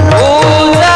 पूजा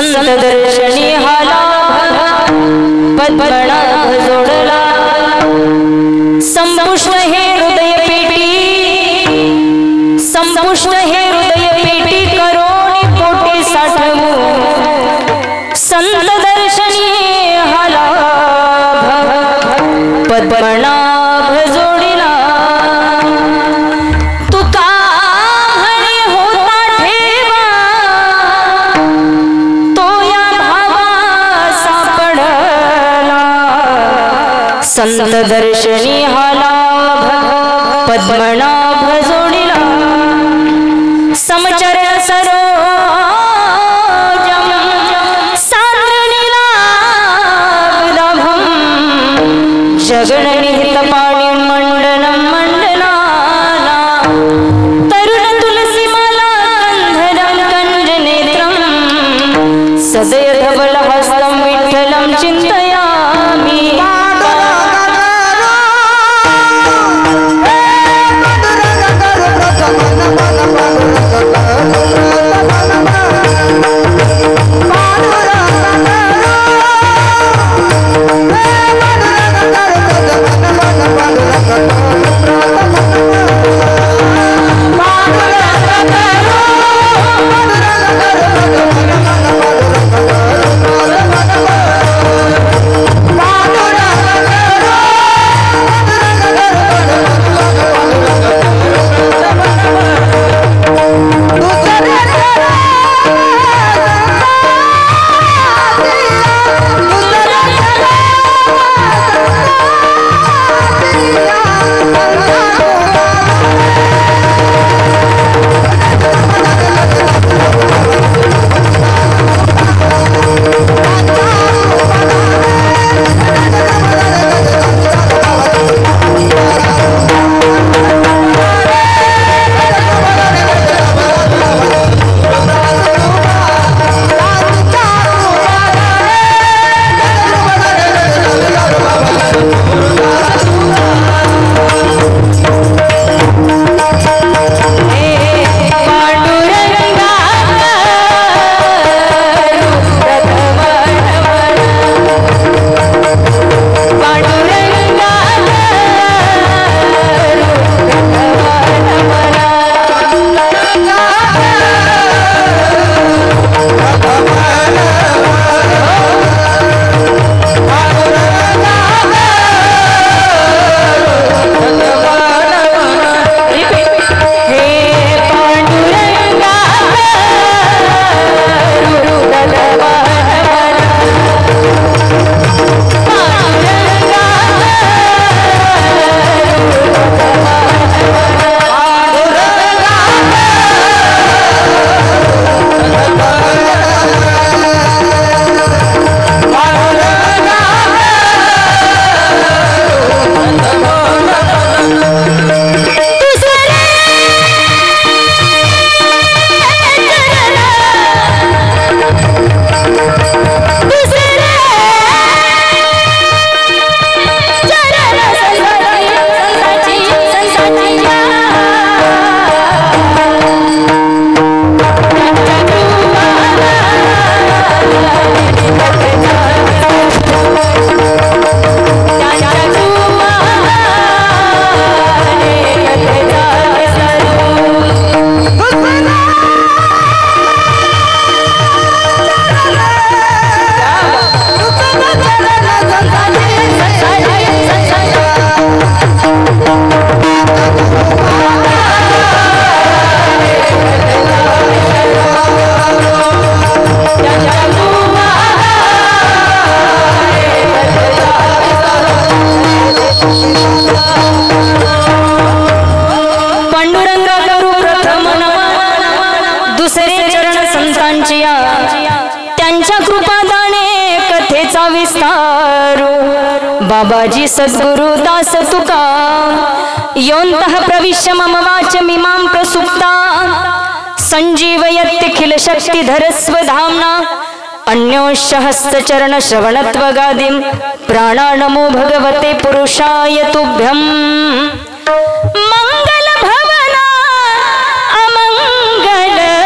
संत दर्शनी हाला पद्मनाभ जोडला संपुष्ट हे हृदय पेटी संपुष्ट हे हृदय पेटी करोनी पोटी साठवू संत दर्शनी हाला पद्मनाभ जोडिला तुका म्हणे होता ठेवा तो या भावा सापडला संत दर्शनी हाला पद्मनाभ जोडिला समचरण सरोजम सांद्रणीला जगणनिहित पाणी मंडनं मंडनाला तरुण तुलसी माला कंधरं कंजनेत्रं सदय धवल हस्तं विठ्ठलं चिन्तयामि बाबाजी सद्गुरु दास तुका योन्तः प्रविश्य मम वाचमिमां प्रसुप्ता संजीवयत्यखिल शक्तिधर स्वधाम्ना अन्योश्च हस्तचरण श्रवणत्वगादिं प्राणानमो भगवते पुरुषाय तुभ्यं मंगल भवना अमंगलहारी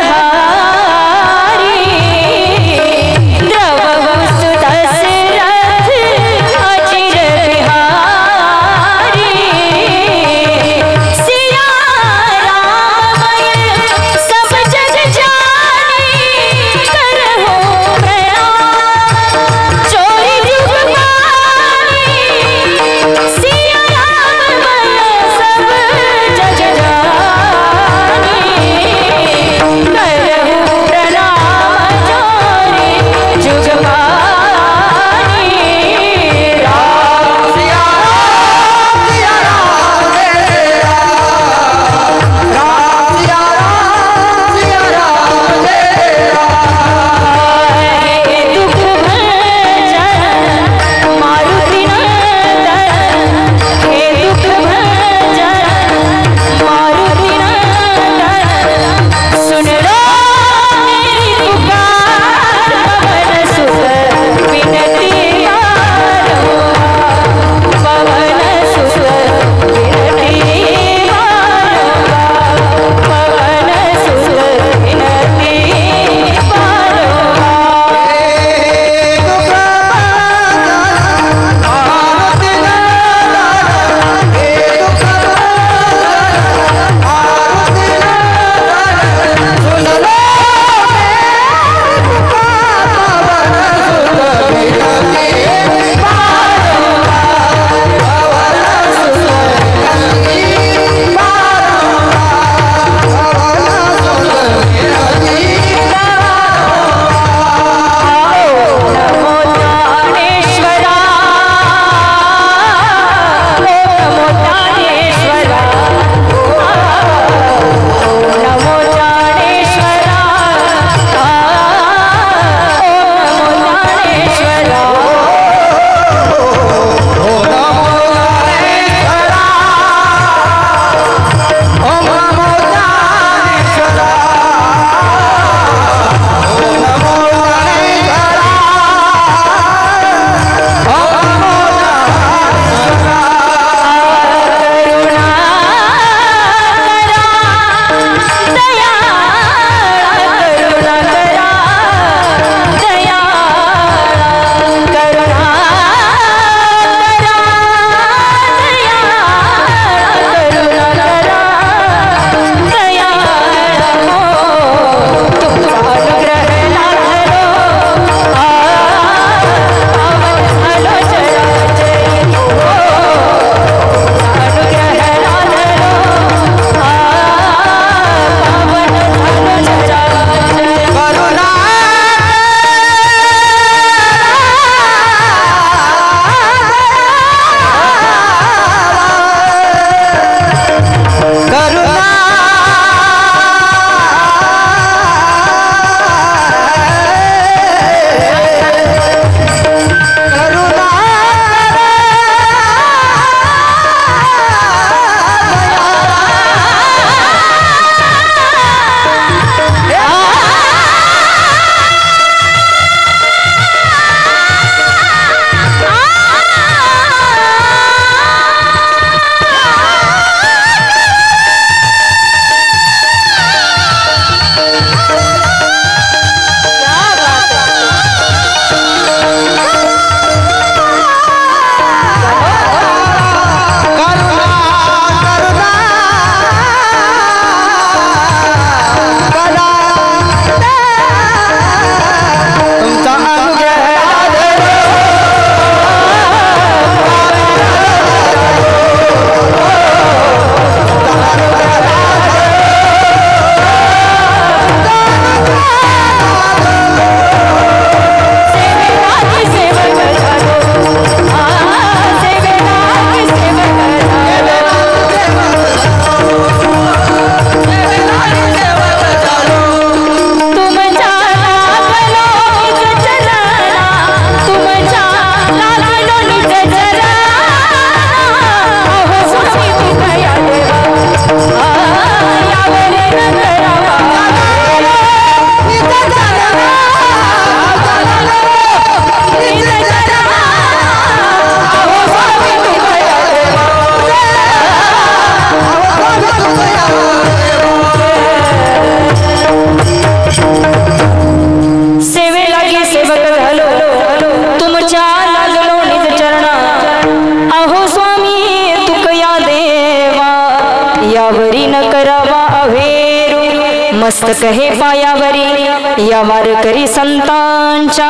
मस्तक हे पायावरी या वारकरी संतांच्या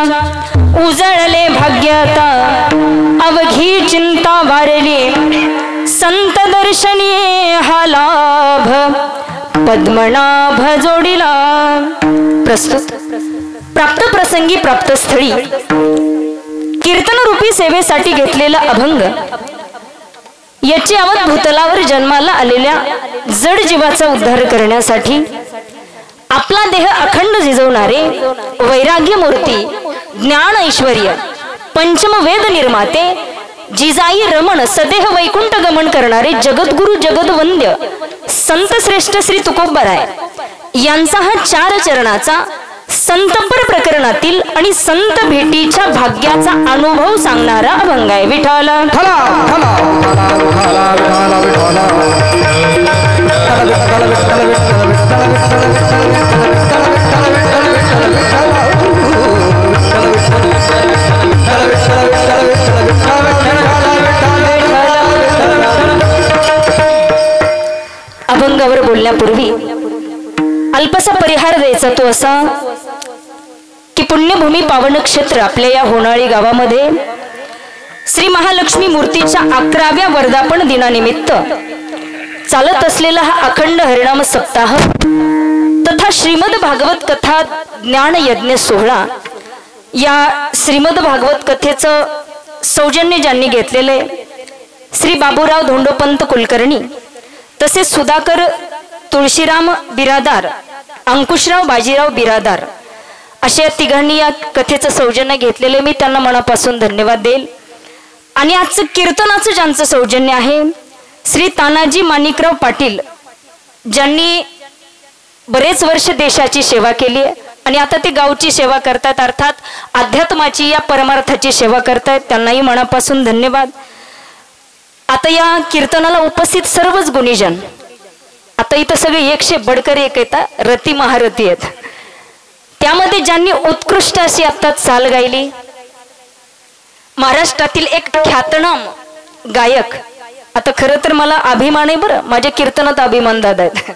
उजळले भाग्यता अवघी चिंता वारली संत दर्शनी हा लाभ पद्मनाभ जोडीला. प्रस्तुत प्राप्त प्रसंगी प्राप्त स्थळी कीर्तन रूपी सेवेसाठी घेतलेला अभंग याची आवड भूतलावर जन्माला आलेल्या जड जीवाचा उद्धार करण्यासाठी आपला देह अखंड झिजवणारे वैराग्य मूर्ती ज्ञान ऐश्वर्य पंचम वेद निर्माते जिजाई रमण सदेह वैकुंठ गमन करणारे जगद्गुरु जगदवंद्य संत श्रेष्ठ श्री तुकोबराय यांचा हा 4 चरणाचा संतपर प्रकरणातील आणि संत भेटीच्या भाग्याचा अनुभव सांगणारा अभंग आहे. विठ्ठल अभंगावर बोलण्यापूर्वी अल्पसा परिहार द्यायचा तो असा की पुण्यभूमी पावन क्षेत्र आपल्या या होणाळी गावामध्ये श्री महालक्ष्मी मूर्तीच्या 11व्या वर्धापन दिनानिमित्त चालत असलेला हा अखंड हरिनाम सप्ताह तथा श्रीमद भागवत कथा ज्ञान यज्ञ सोहळा या श्रीमद भागवत कथेचं सौजन्य ज्यांनी घेतलेले श्री बाबूराव धोंडोपंत कुलकर्णी तसेच सुधाकर तुळशीराम बिरादार अंकुशराव बाजीराव बिरादार अशा तिघांनी या कथेचं सौजन्य घेतलेले मी त्यांना मनापासून धन्यवाद देईल. आणि आजचं कीर्तनाचं ज्यांचं सौजन्य आहे श्री तानाजी माणिकराव पाटील ज्यांनी बरेच वर्ष देशाची सेवा केली आहे आणि आता ते गावची सेवा करतात अर्थात अध्यात्माची या परमार्थाची सेवा करतात त्यांनाही मनापासून धन्यवाद. आता या कीर्तनाला उपस्थित सर्वच गुणीजन आता इथं सगळे 100 बडकर एक येतात रती महारथी आहेत त्यामध्ये ज्यांनी उत्कृष्ट अशी आता चाल गायली महाराष्ट्रातील एक ख्यातनाम गायक. आता खरं तर मला अभिमान आहे बरं माझ्या कीर्तनात अभिमान दादा आहेत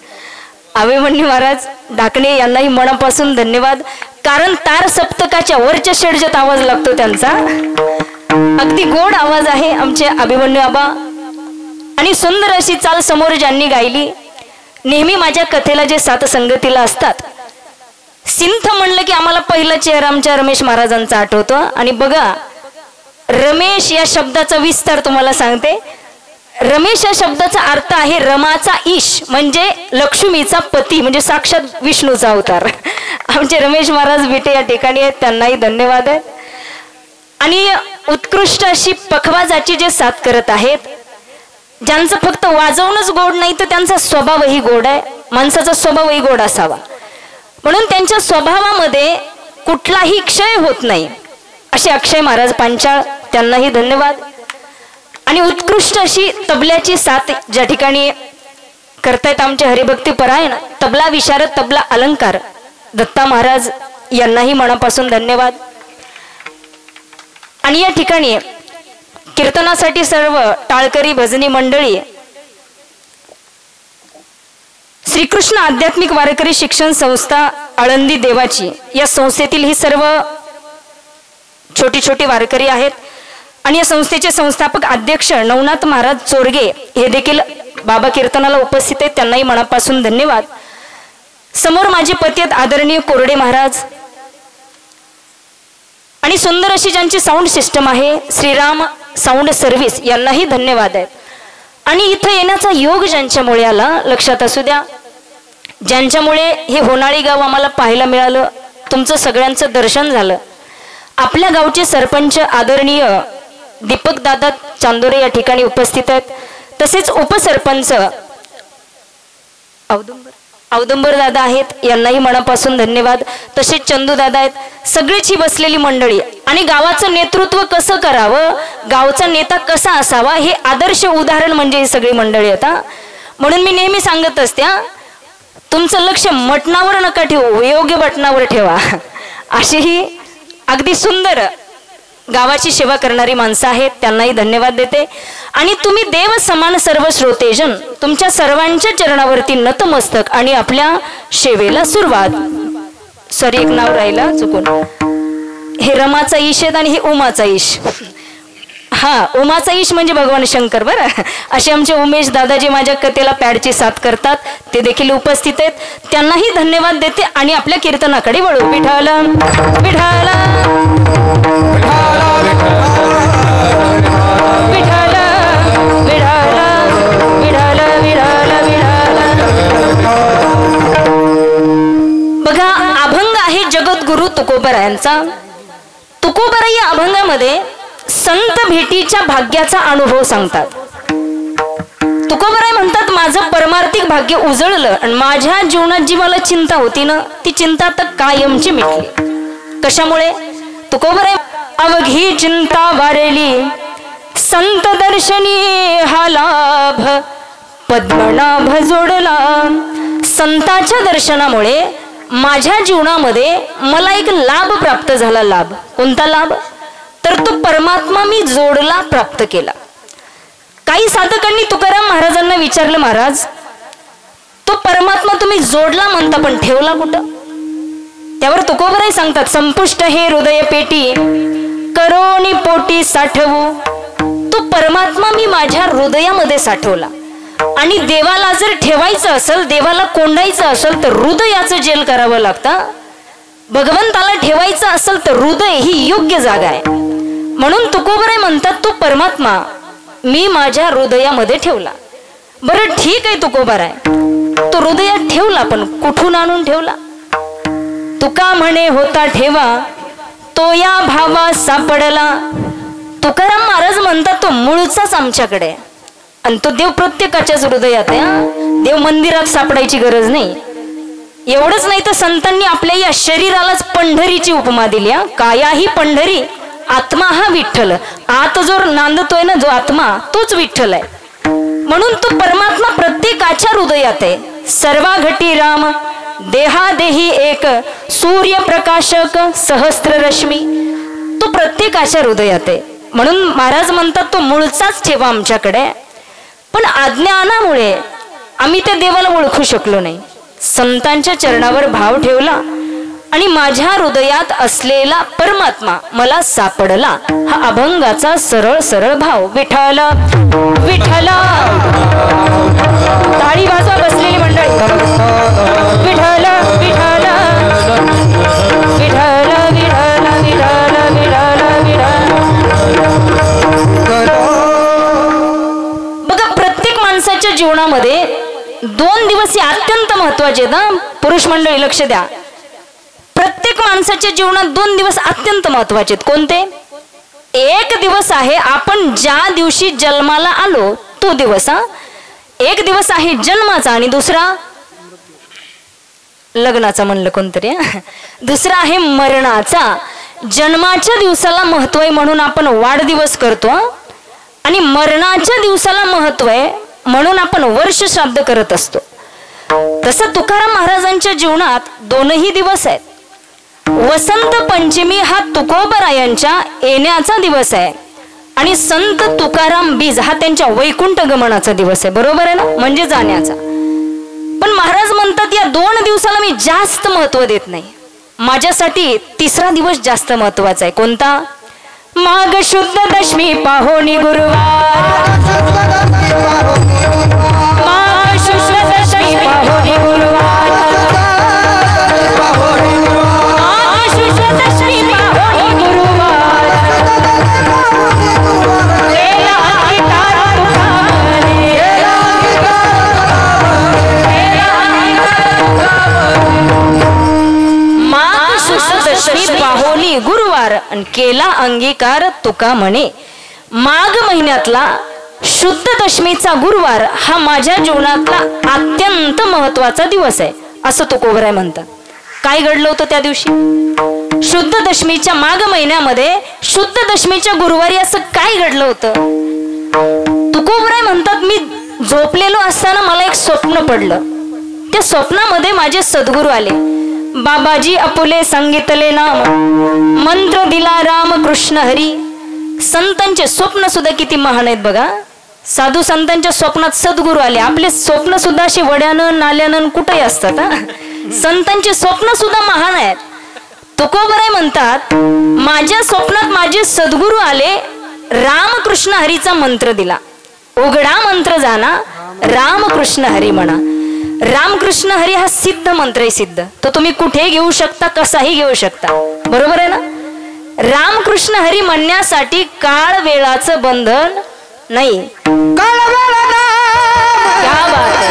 अभिमन्यू महाराज ढाकणे यांनाही मनापासून धन्यवाद कारण तार सप्तकाच्या वरच्या षडजत आवाज लागतो त्यांचा अगदी गोड आवाज आहे आमचे अभिमन्यू आबा. आणि सुंदर अशी चाल समोर ज्यांनी गायली नेहमी माझ्या कथेला जे साथ संगतीला असतात सिंथ म्हणलं की आम्हाला पहिला चेहरा आमच्या रमेश महाराजांचा आठवतो. आणि बघा रमेश या शब्दाचा विस्तार तुम्हाला सांगते. रमेश या शब्दाचा अर्थ आहे रमाचा ईश म्हणजे लक्ष्मीचा पती म्हणजे साक्षात विष्णूचा अवतार. आमचे रमेश महाराज विटे या ठिकाणी आहेत त्यांनाही धन्यवाद आहे. आणि उत्कृष्ट अशी पखवाजाची जे साथ करत आहेत ज्यांचं फक्त वाजवणंच गोड नाही तर त्यांचा स्वभावही गोड आहे. माणसाचा स्वभावही गोड असावा म्हणून त्यांच्या स्वभावामध्ये कुठलाही क्षय होत नाही असे अक्षय महाराज पांचाळ त्यांनाही धन्यवाद. आणि उत्कृष्ट अशी तबल्याची साथ ज्या ठिकाणी करतायत आमचे हरिभक्ती परायण तबला विशारद तबला अलंकार दत्ता महाराज यांनाही मनापासून धन्यवाद. आणि या ठिकाणी कीर्तनासाठी सर्व टाळकरी भजनी मंडळी श्रीकृष्ण आध्यात्मिक वारकरी शिक्षण संस्था आळंदी देवाची या संस्थेतील ही सर्व छोटी छोटी वारकरी आहेत. आणि या संस्थेचे संस्थापक अध्यक्ष नवनाथ महाराज चोरगे हे देखील बाबा कीर्तनाला उपस्थित आहेत त्यांनाही मनापासून धन्यवाद. समोर माझे पती आहेत आदरणीय कोरडे महाराज. आणि सुंदर अशी ज्यांची साऊंड सिस्टम आहे श्रीराम साऊंड सर्व्हिस यांनाही धन्यवाद आहेत. आणि इथं येण्याचा योग ज्यांच्यामुळे आला लक्षात असू द्या ज्यांच्यामुळे हे होणाळी गाव आम्हाला पाहायला मिळालं तुमचं सगळ्यांचं दर्शन झालं. आपल्या गावचे सरपंच आदरणीय दीपक दादा चांदोरे या ठिकाणी उपस्थित आहेत. तसेच उपसरपंच औदुंबर दादा आहेत यांनाही मनापासून धन्यवाद. तसेच चंदू दादा आहेत. सगळीच ही बसलेली मंडळी आणि गावाचं नेतृत्व कसं करावं गावचा नेता कसा असावा हे आदर्श उदाहरण म्हणजे ही सगळी मंडळी आता. म्हणून मी नेहमी सांगत असते तुमचं लक्ष मटणावर नका ठेवू योग्य बटणावर ठेवा. अशी ही अगदी सुंदर गावाची सेवा करणारी माणसं आहेत त्यांनाही धन्यवाद देते. आणि तुम्ही देव समान सर्व श्रोतेजन तुमच्या सर्वांच्या चरणावरती नतमस्तक आणि आपल्या सेवेला सुरुवात. सॉरी, एक नाव राहिला चुकून. हे रमाचा ईश आहेत आणि हे उमाचा ईश. हा, उमाचा ईश म्हणजे भगवान शंकर. बरं, असे आमचे उमेश दादाजी माझ्या कथेला पॅडची साथ करतात, ते देखील उपस्थित आहेत. त्यांनाही धन्यवाद देते आणि आपल्या कीर्तनाकडे वळू. विठ्ठल विठ्ठल विठ्ठल विठ्ठल विठ्ठल विठ्ठल. बघा, अभंग आहे जगद्गुरु तुकोबरायांचा. तुकोबराई या अभंगामध्ये संत भेटीच्या भाग्याचा अनुभव सांगतात. तुकोबराय म्हणतात, माझं परमार्थिक भाग्य उजळलं आणि माझ्या जीवनात जी मला चिंता होती ना, ती चिंता तर कायमची मिटली. कशामुळे? तुकोबराय, अवघी चिंता वारेली संत दर्शनी हा लाभ पद्मनाभ जोडला. संतांच्या दर्शनामुळे माझ्या जीवनामध्ये मला एक लाभ प्राप्त झाला. लाभ कोणता लाभ? तर तो परमात्मा मी जोडला, प्राप्त केला. काही साधकांनी तुकाराम महाराजांना विचारलं, महाराज तो परमात्मा तुम्ही जोडला म्हणता पण ठेवला कुठं? त्यावर तुकोबराय सांगतात, संपुष्ट हे हृदय पेटी करोनी पोटी साठवू. तो परमात्मा मी माझ्या हृदयामध्ये साठवला. आणि देवाला जर ठेवायचं असेल, देवाला कोंडायचं असेल तर हृदयाचं जेल करावं लागतं. भगवंताला ठेवायचं असेल तर हृदय ही योग्य जागा आहे. म्हणून तुकोबराय म्हणतात, तो परमात्मा मी माझ्या हृदयामध्ये ठेवला. बरं ठीक आहे तुकोबराय, तो हृदयात ठेवला पण कुठून आणून ठेवला? तुका म्हणे होता ठेवा तो या भावा सापडला. तुकाराम महाराज म्हणतात, तो मूळचाच आमच्याकडे आणि तो देव प्रत्येकाच्याच हृदयात आहे. देव मंदिरात सापडायची गरज नाही. एवढंच नाही तर संतांनी आपल्या या शरीरालाच पंढरीची उपमा दिली. काया ही पंढरी, आत्मा हा विठ्ठल. आत जो नांदतोय ना, जो आत्मा, तोच विठ्ठल आहे. म्हणून तो परमात्मा प्रत्येकाच्या हृदयात आहे. सर्वा घटी राम देहादेही एक सूर्य प्रकाशक सहस्त्र रश्मी. तो प्रत्येकाच्या हृदयात आहे. म्हणून महाराज म्हणतात, तो मूळचाच ठेवा आमच्याकडे. पण अज्ञानामुळे आम्ही त्या देवाला ओळखू शकलो नाही. संतांच्या चरणावर भाव ठेवला आणि माझ्या हृदयात असलेला परमात्मा मला सापडला. हा अभंगाचा सरळ सरळ भाव. विठ्ठल विठ्ठल, टाळी वाजवा बसलेली मंडळी. विठ्ठल विठ्ठल विठ्ठल विठ्ठल विठ्ठल विठ्ठल विठ्ठल. बघा, प्रत्येक माणसाच्या जीवनामध्ये 2 दिवस हे अत्यंत महत्वाचे आहेत. पुरुष मंडळी लक्ष द्या. प्रत्येक माणसाच्या जीवनात 2 दिवस अत्यंत महत्वाचे आहेत. कोणते? एक दिवस आहे आपण ज्या दिवशी जन्माला आलो तो दिवस. एक दिवस आहे जन्माचा आणि दुसरा लग्नाचा म्हणलं कोणतरी. दुसरा आहे मरणाचा. जन्माच्या दिवसाला महत्व आहे म्हणून आपण वाढदिवस करतो आणि मरणाच्या दिवसाला महत्व आहे म्हणून आपण वर्ष श्राद्ध करत असतो. तसं तुकाराम महाराजांच्या जीवनात 2ही दिवस आहेत. वसंत पंचमी हा तुकोबरायांच्या येण्याचा दिवस आहे आणि संत तुकाराम बीज हा त्यांच्या वैकुंठ गमनाचा दिवस आहे. बरोबर आहे ना, म्हणजे जाण्याचा. पण महाराज म्हणतात, या 2 दिवसाला मी जास्त महत्व देत नाही. माझ्यासाठी 3रा दिवस जास्त महत्वाचा आहे. कोणता? माघ शुद्ध दशमी पाहोनी गुरुवार. माघ शुद्ध दशमी पाहोनी गुरुवार. माघ शुद्ध दशमी पाहोनी गुरुवार. केला अंगीकार तुकाने. माघ शुद्ध दशमी पाहोनी गुरुवार आणि केला अंगीकार तुका म्हणे. माघ महिन्यातला शुद्ध दशमीचा गुरुवार हा माझ्या जीवनातला अत्यंत महत्वाचा दिवस आहे असं तुकोबराय म्हणतात. काय घडलं होतं त्या दिवशी? शुद्ध दशमीच्या माघ महिन्यामध्ये शुद्ध दशमीच्या गुरुवारी असं काय घडलं होतं? तुकोबराय म्हणतात, मी झोपलेलो असताना मला एक स्वप्न पडलं. त्या स्वप्नामध्ये माझे सद्गुरू आले. बाबाजी आपुले सांगितले नाम मंत्र दिला राम कृष्ण हरी. संतांचे स्वप्न सुद्धा किती महान आहेत बघा. साधू संतांच्या स्वप्नात सद्गुरू आले. आपले स्वप्न सुद्धा असे वड्यानं नाल्यानं कुठेही असतात. संतांचे स्वप्न सुद्धा महान आहेत. तुकोबराय म्हणतात, माझ्या स्वप्नात माझे सद्गुरू आले, रामकृष्ण हरीचा मंत्र दिला. उघडा मंत्र जाना, रामकृष्ण हरी म्हणा. रामकृष्ण हरी हा सिद्ध मंत्र आहे. सिद्ध तो तुम्ही कुठे घेऊ शकता, कसाही घेऊ शकता. बरोबर आहे ना. रामकृष्ण हरी म्हणण्यासाठी काळ वेळाचं बंधन नाही. क्या बात है.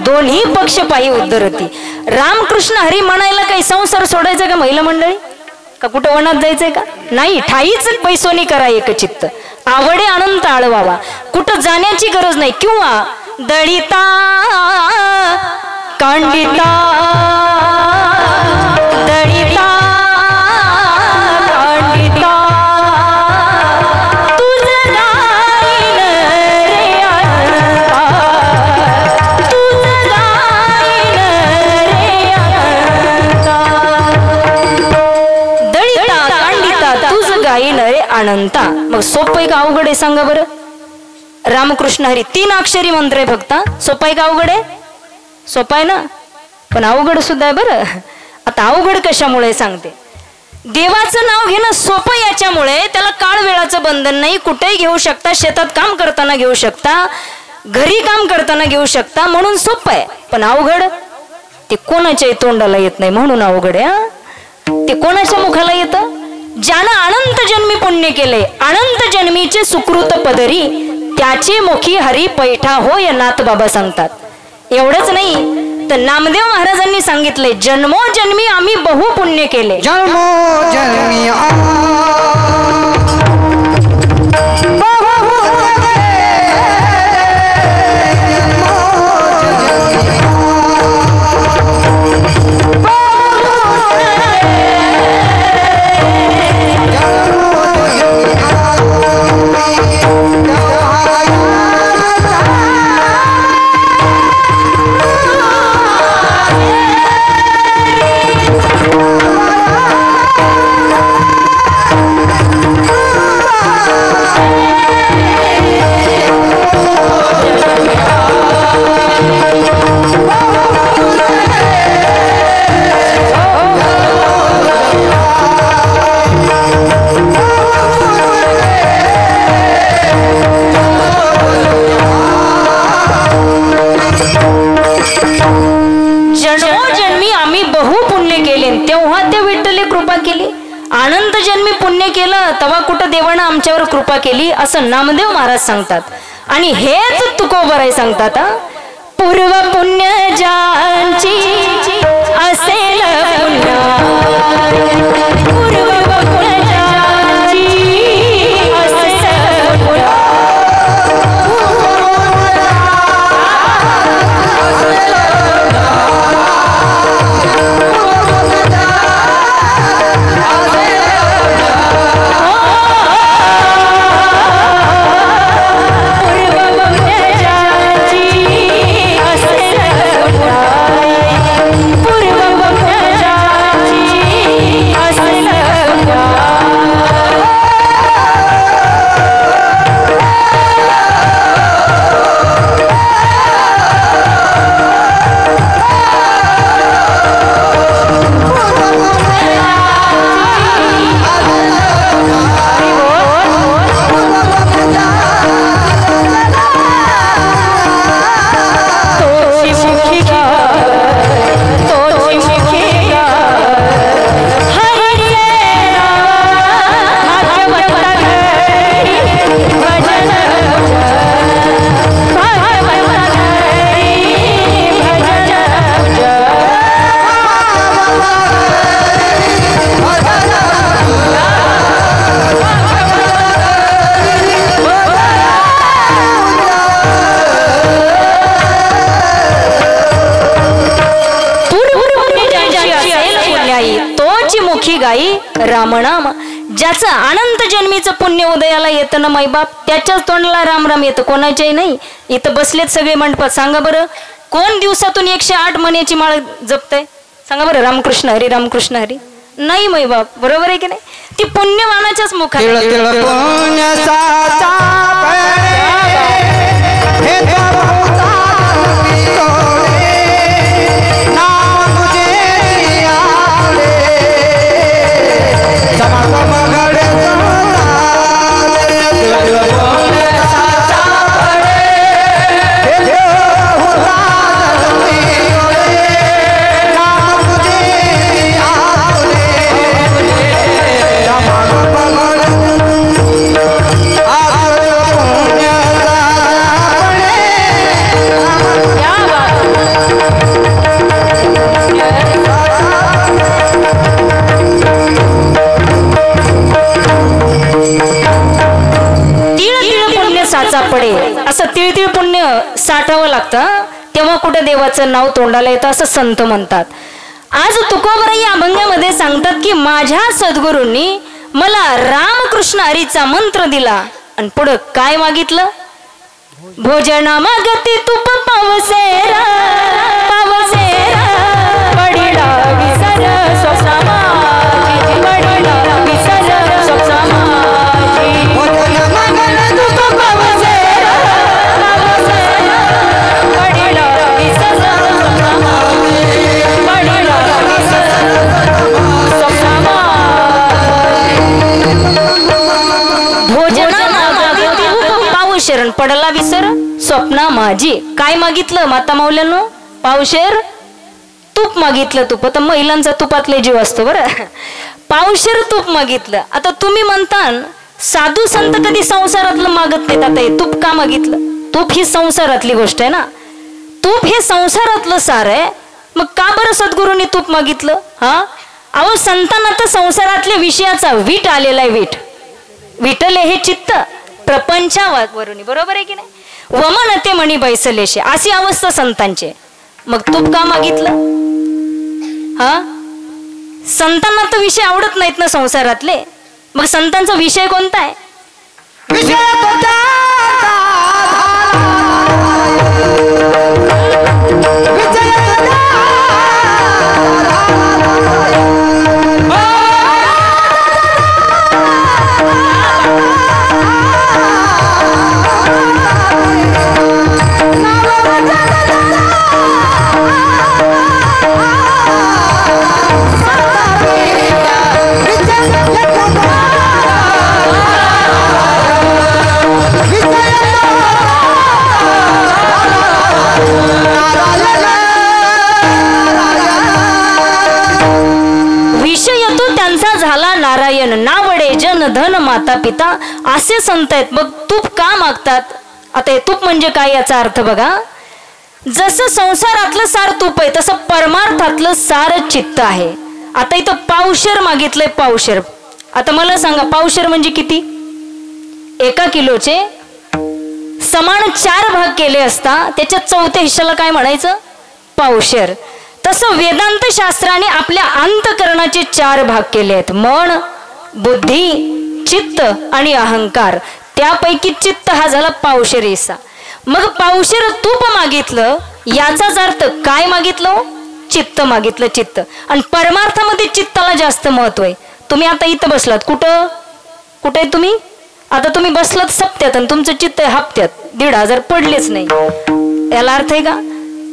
दोन्ही पक्ष पायी उद्धरती. रामकृष्ण हरी म्हणायला काही संसार सोडायचा का महिला मंडळी, का कुठं वनात जायचंय का नाही. ठाईच पैसोनी करा एक चित्त, आवडे अनंत आळवावा. कुठं जाण्याची गरज नाही. किंवा दळिता कांडिता दळिता कांडिता अनंता. मग सोपं आहे का अवघड आहे सांगा बरं. रामकृष्ण हरी 3 अक्षरी मंत्र आहे फक्त. सोपं आहे का अवघड आहे. सोपं आहे ना, पण अवघड सुद्धा आहे बरं. आता अवघड कशामुळे सांगते. देवाचं नाव घेणं सोपं याच्यामुळे, त्याला काळ वेळाचं बंधन नाही. कुठेही घेऊ शकता, शेतात काम करताना घेऊ शकता, घरी काम करताना घेऊ शकता, म्हणून सोपं आहे. पण अवघड ते कोणाच्याही तोंडाला येत नाही, म्हणून अवघड आहे. ते कोणाच्या मुखाला येतं. ज्यानं अनंत जन्मी पुण्य केले, अनंत जन्मीचे सुकृत पदरी, त्याचे मुखी हरी पैठा होय नाथ बाबा सांगतात. एवढंच नाही तर नामदेव महाराजांनी सांगितले, जन्मोजन्मी आम्ही बहु पुण्य केले. जन्मोजन्मी अनंत जन्मी पुण्य केलं तेव्हा कुठं देवानं आमच्यावर कृपा केली असं नामदेव महाराज सांगतात. आणि हेच तुकोबराय सांगतात, पूर्व पुण्य ज्यांची असेल पुण्य, पूर्व पुण्य ज्यांची असेल पुण्य, पूर्व पुण्य ज्यांची असेल गाई रामनाम. ज्याचं अनंत जन्मीचं पुण्य उदयाला येतं ना माईबाप, त्याच्याच तोंडाला राम राम येतं, कोणाच्याही नाही. इथं बसलेत सगळे मंडपात, सांगा बरं कोण दिवसातून 108 मण्याची माळ जपतय? सांगा बरं. रामकृष्ण हरी रामकृष्ण हरी नाही माईबाप, बरोबर आहे की नाही? ती पुण्यवानाच्याच मुखात. पडे असं तिळतिळ पुण्य साठावं लागतं, तेव्हा कुठं देवाचं नाव तोंडाला येतं असं संत म्हणतात. आज तुकोबराई या अभंगामध्ये सांगतात की माझ्या सद्गुरूंनी मला रामकृष्ण हरीचा मंत्र दिला आणि पुढं काय मागितलं? भोजना मागती तुप पावसेरा पावसेरा पडिला विसर स्वप्नामाची पडिला विसर स्वप्नामाची भोजना मागती तुप पावसेरा पावसेरा पडिला विसर स्वप्नामाची पडिला विसर स्वप्नामाची भोजना पावशेर पडला विसर स्वप्ना माझी. काय मागितलं माता माऊल्यांनो? पावशेर तूप मागितलं. तूप तर महिलांचा तुपातले जीव असतो बरं. पावशेर तूप मागितलं. आता तुम्ही म्हणता साधू संत कधी संसारातलं मागत नाहीत, आता हे तूप का मागितलं? तूप ही संसारातली गोष्ट आहे ना, तूप हे संसारातलं सार आहे, मग का बरं सद्गुरूंनी तूप मागितलं? हा अहो संतांना तर संसारातल्या विषयाचा वीट आलेला आहे. वीट विटले हे चित्त प्रपंचावरून, बरोबर आहे की नाही? वमन ते मणी बैसलेशे अशी अवस्था संतांची. मग तूप का मागितलं? हा संतांना तर विषय आवडत नाहीत ना संसारातले, मग संतांचा विषय कोणता आहे? नारायण नावडे जन धन माता पिता असे संत आहेत. मग तूप का मागतात? आता हे तूप म्हणजे काय याचा अर्थ बघा. जसं संसारातलं सार तूप आहे तसं परमार्थातलं सार चित्त आहे. आता इथं पावशेर मागितलंय. पावशेर, आता मला सांगा पावशेर म्हणजे किती? 1 किलोचे समान 4 भाग केले असता त्याच्या 4थ्या हिश्श्याला काय म्हणायचं? पावशेर. तसं वेदांत शास्त्राने आपल्या अंतकरणाचे 4 भाग केले आहेत. मन, बुद्धी, चित्त आणि अहंकार. त्यापैकी चित्त हा झाला पावशेर हिस्सा. मग पावशेर तूप मागितलं याचाच अर्थ काय मागितलं? चित्त मागितलं. चित्त. आणि परमार्थामध्ये चित्ताला जास्त महत्व आहे. तुम्ही आता इथं बसलात, कुठं कुठे तुम्ही आता? तुम्ही बसलात सप्त्यात आणि तुमचं चित्त आहे हप्त्यात. 1,500 पडलेच नाही. याला अर्थ आहे का?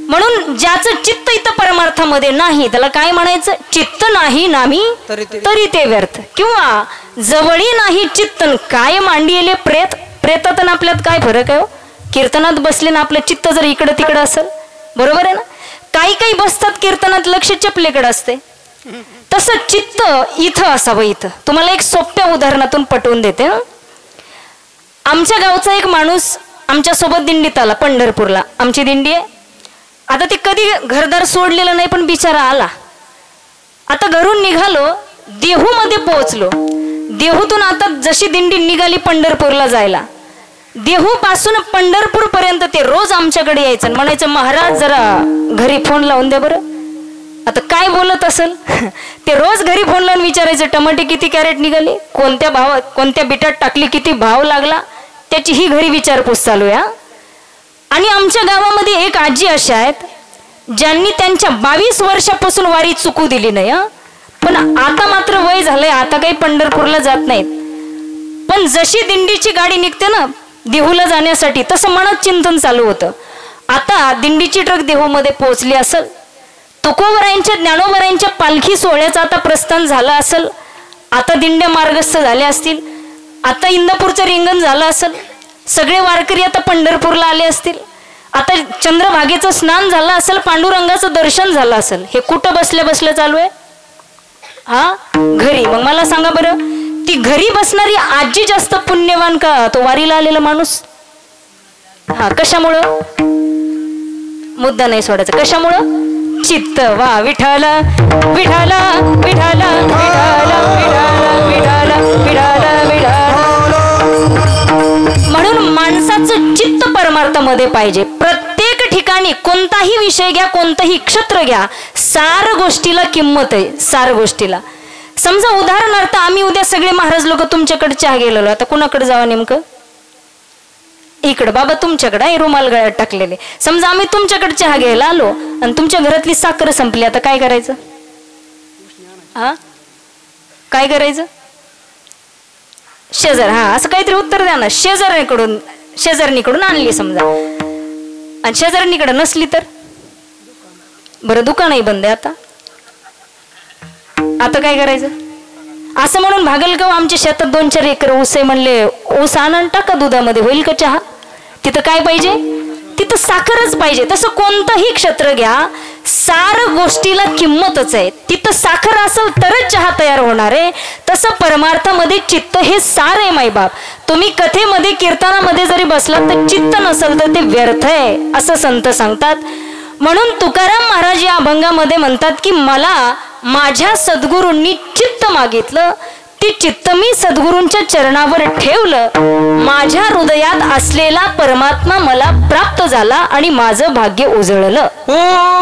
म्हणून ज्याचं चित्त इथं परमार्थामध्ये नाही त्याला काय म्हणायचं? चित्त नाही नामी तरी ते व्यर्थ. किंवा जवळी नाही चित्तन काय मांडिले प्रेत. प्रेतात आणि आपल्यात काय फरक आहे? कीर्तनात बसले ना आपलं चित्त जर इकडं तिकडं असेल, बरोबर आहे ना? काही काही बसतात कीर्तनात लक्ष चपलीकडे असते. तसं चित्त इथं असावं. इथं तुम्हाला एक सोप्या उदाहरणातून पटवून देते. आमच्या गावचा एक माणूस आमच्या सोबत दिंडीत आला. पंढरपूरला आमची दिंडी आहे. आता ते कधी घरदार सोडलेलं नाही पण बिचारा आला. आता घरून निघालो, देहू मध्ये पोहोचलो. देहूतून आता जशी दिंडी निघाली पंढरपूरला जायला, देहू पासून पंढरपूर पर्यंत ते रोज आमच्याकडे यायचं. म्हणायचं महाराज जरा घरी फोन लावून द्या बरं. आता काय बोलत असेल ते रोज घरी फोन लावून विचारायचं टमाटे किती कॅरेट निघाले, कोणत्या भावात कोणत्या बिटात टाकली, किती भाव लागला, त्याची ही घरी विचारपूस चालू आहे. आणि आमच्या गावामध्ये एक आजी अशा आहेत ज्यांनी त्यांच्या 22 वर्षापासून वारी चुकू दिली नाही. पण आता मात्र वय झालंय, आता काही पंढरपूरला जात नाहीत. पण जशी दिंडीची गाडी निघते ना देहूला जाण्यासाठी, तसं मनात चिंतन चालू होतं. आता दिंडीची ट्रक देहूमध्ये पोहोचली असेल, तुकोबरायांच्या ज्ञानोबरायांच्या पालखी सोहळ्याचं आता प्रस्थान झालं असेल, आता दिंड्या मार्गस्थ झाल्या असतील, आता इंदापूरचं रिंगण झालं असेल, सगळे वारकरी आता पंढरपूरला आले असतील, आता चंद्रभागेचं स्नान झालं असेल, पांडुरंगाचं दर्शन झालं असेल. हे कुठं बसल्या बसल्या चालू आहे? घरी. मग मला सांगा बरं, ती घरी बसणारी आजी जास्त पुण्यवान का तो वारीला आलेला माणूस? कशामुळं? मुद्दा नाही सोडायचा. कशामुळं? चित्त वा विठाला विठाला विठाला विठाला विठाला विठाला विठाला. म्हणून माणसाचं चित्त परमार्थामध्ये पाहिजे. प्रत्येक ठिकाणी कोणताही विषय घ्या, कोणतंही क्षेत्र घ्या, सार गोष्टीला किंमत आहे. सार गोष्टीला. समजा उदाहरणार्थ आम्ही उद्या सगळे महाराज लोक तुमच्याकडे चहा गेलेलो, आता कुणाकडे जावं नेमकं? इकडं बाबा तुमच्याकडे आहे रुमाल गळ्यात टाकलेले. समजा आम्ही तुमच्याकडे चहा घ्यायला आलो आणि तुमच्या घरातली साखर संपली, आता काय करायचं? काय करायचं? शेजार असं काहीतरी उत्तर द्या ना. शेजारणीकडून आणली समजा आणि शेजारणीकडे नसली तर? बरं दुकानही बंद आहे, आता काय करायचं? असं म्हणून भागल का आमच्या शेतात 2-4 एकर ऊस आहे, म्हणले ऊस आणून टाका दुधामध्ये, होईल का चहा? तिथं काय पाहिजे? तिथं साखरच पाहिजे. तसं कोणतंही क्षेत्र घ्या, सार गोष्टीला किंमतच आहे. तिथं साखर असेल तरच चहा तयार होणार आहे. तसं परमार्थामध्ये चित्त हे सार आहे माईबाप. तुम्ही कथेमध्ये कीर्तनामध्ये जरी बसलात तर चित्त नसेल तर ते व्यर्थ आहे असं संत सांगतात. म्हणून तुकाराम महाराज या अभंगामध्ये म्हणतात की मला माझ्या सद्गुरूंनी चित्त मागितलं, ते चित्त मी सद्गुरूंच्या चरणावर ठेवलं, माझ्या हृदयात असलेला परमात्मा मला प्राप्त झाला आणि माझं भाग्य उजळलं. Oh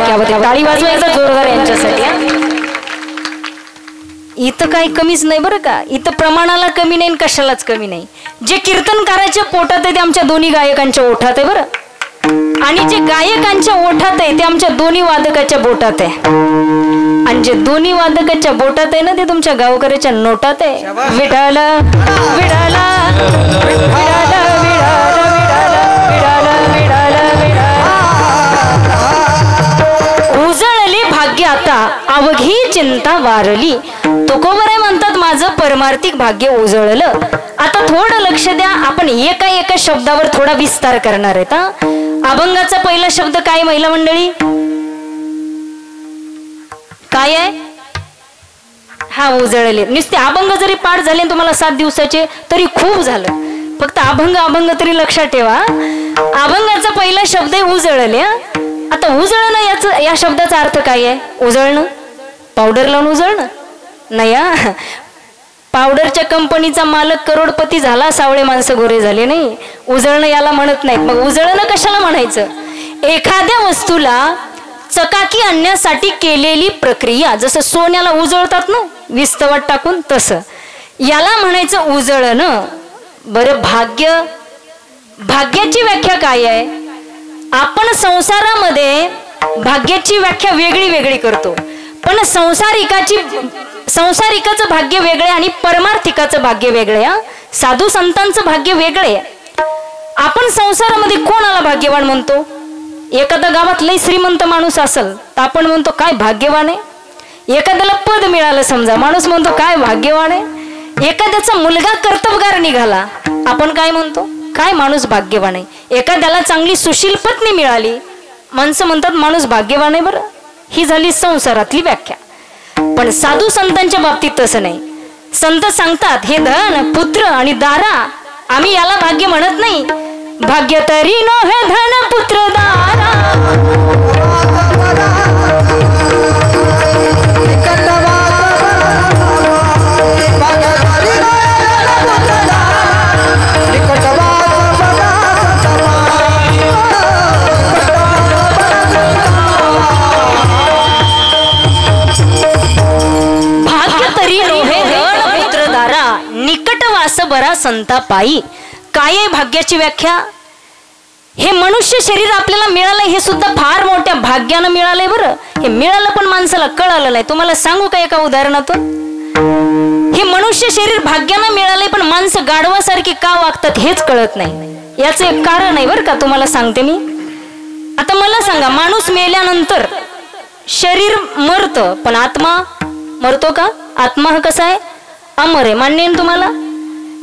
क्या बात आहे. टाळी वाजवा एकदा जोरदार यांच्यासाठी. इथं काही कमीच नाही बरं का, इथं प्रमाणाला कमी नाही कशालाच कमी नाही. जे कीर्तनकाराच्या पोटात आहे ते आमच्या दोन्ही गायकांच्या ओठात आहे बरं, आणि जे गायकांच्या ओठात आहे ते आमच्या दोन्ही वादकाच्या बोटात आहे, आणि जे दोन्ही वादकाच्या बोटात आहे ना ते तुमच्या गावकऱ्याच्या नोटात आहे. विठाल विठाल विठाल उजळली भाग्य आता अवघी चिंता वारली. तुकोबराय म्हणतात माझं परमार्थिक भाग्य उजळलं. आता थोडं लक्ष द्या, आपण एका एका शब्दावर थोडा विस्तार करणार आहेत. अभंगाचा पहिला शब्द काय महिला मंडळी, काय आहे? हा, उजळले. नुसते अभंग जरी पाठ झाले तुम्हाला 7 दिवसाचे तरी खूप झालं. फक्त अभंग तरी लक्षात ठेवा. अभंगाचा पहिला शब्द आहे उजळले. आता उजळणं या शब्दाचा अर्थ काय आहे? उजळणं, पावडर लावून उजळणं नाही. पावडरच्या कंपनीचा मालक करोडपती झाला, सावळे माणसं गोरे झाले नाही. उजळणं याला म्हणत नाहीत. मग उजळणं कशाला म्हणायचं? एखाद्या वस्तूला चकाकी आणण्यासाठी केलेली प्रक्रिया, जसं सोन्याला उजळतात ना विस्तवट टाकून, तसं याला म्हणायचं उजळणं. बरं, भाग्याची व्याख्या काय आहे? आपण संसारामध्ये भाग्याची व्याख्या वेगळी वेगळी करतो, पण संसारिकाचं भाग्य वेगळे आणि परमार्थिकाचं भाग्य वेगळे. साधू संतांचं भाग्य वेगळे. आपण संसारामध्ये कोणाला भाग्यवान म्हणतो? एखाद्या गावात लई श्रीमंत माणूस असेल तर आपण म्हणतो काय भाग्यवान आहे. एखाद्याला पद मिळालं समजा, माणूस म्हणतो काय भाग्यवान आहे. एखाद्याचा मुलगा कर्तबगार निघाला, आपण काय म्हणतो? काय माणूस भाग्यवान आहे. एखाद्याला चांगली सुशील पत्नी मिळाली, माणसं म्हणतात माणूस भाग्यवान आहे. बरं, ही झाली संसारातली व्याख्या. पण साधू संतांच्या बाबतीत तसं नाही. संत सांगतात हे धन पुत्र आणि दारा, आम्ही याला भाग्य म्हणत नाही. भाग्य तरी नो हे धन पुत्र दारा, निकटवास बरा संता पायी. काय आहे भाग्याची व्याख्या? हे मनुष्य शरीर आपल्याला मिळालंय हे सुद्धा फार मोठ्या भाग्यानं मिळालंय. बरं, हे मिळालं पण माणसाला कळालं नाही. तुम्हाला सांगू का एका उदाहरणातून? हे मनुष्य शरीर भाग्यानं मिळालंय पण माणसं गाढवासारखी का वागतात हेच कळत नाही. याचं एक कारण आहे बरं का, तुम्हाला सांगते मी. आता मला सांगा, माणूस मेल्यानंतर शरीर मरतं पण आत्मा मरतो का? आत्मा हा कसा आहे? अमर आहे. मान्य आहे तुम्हाला?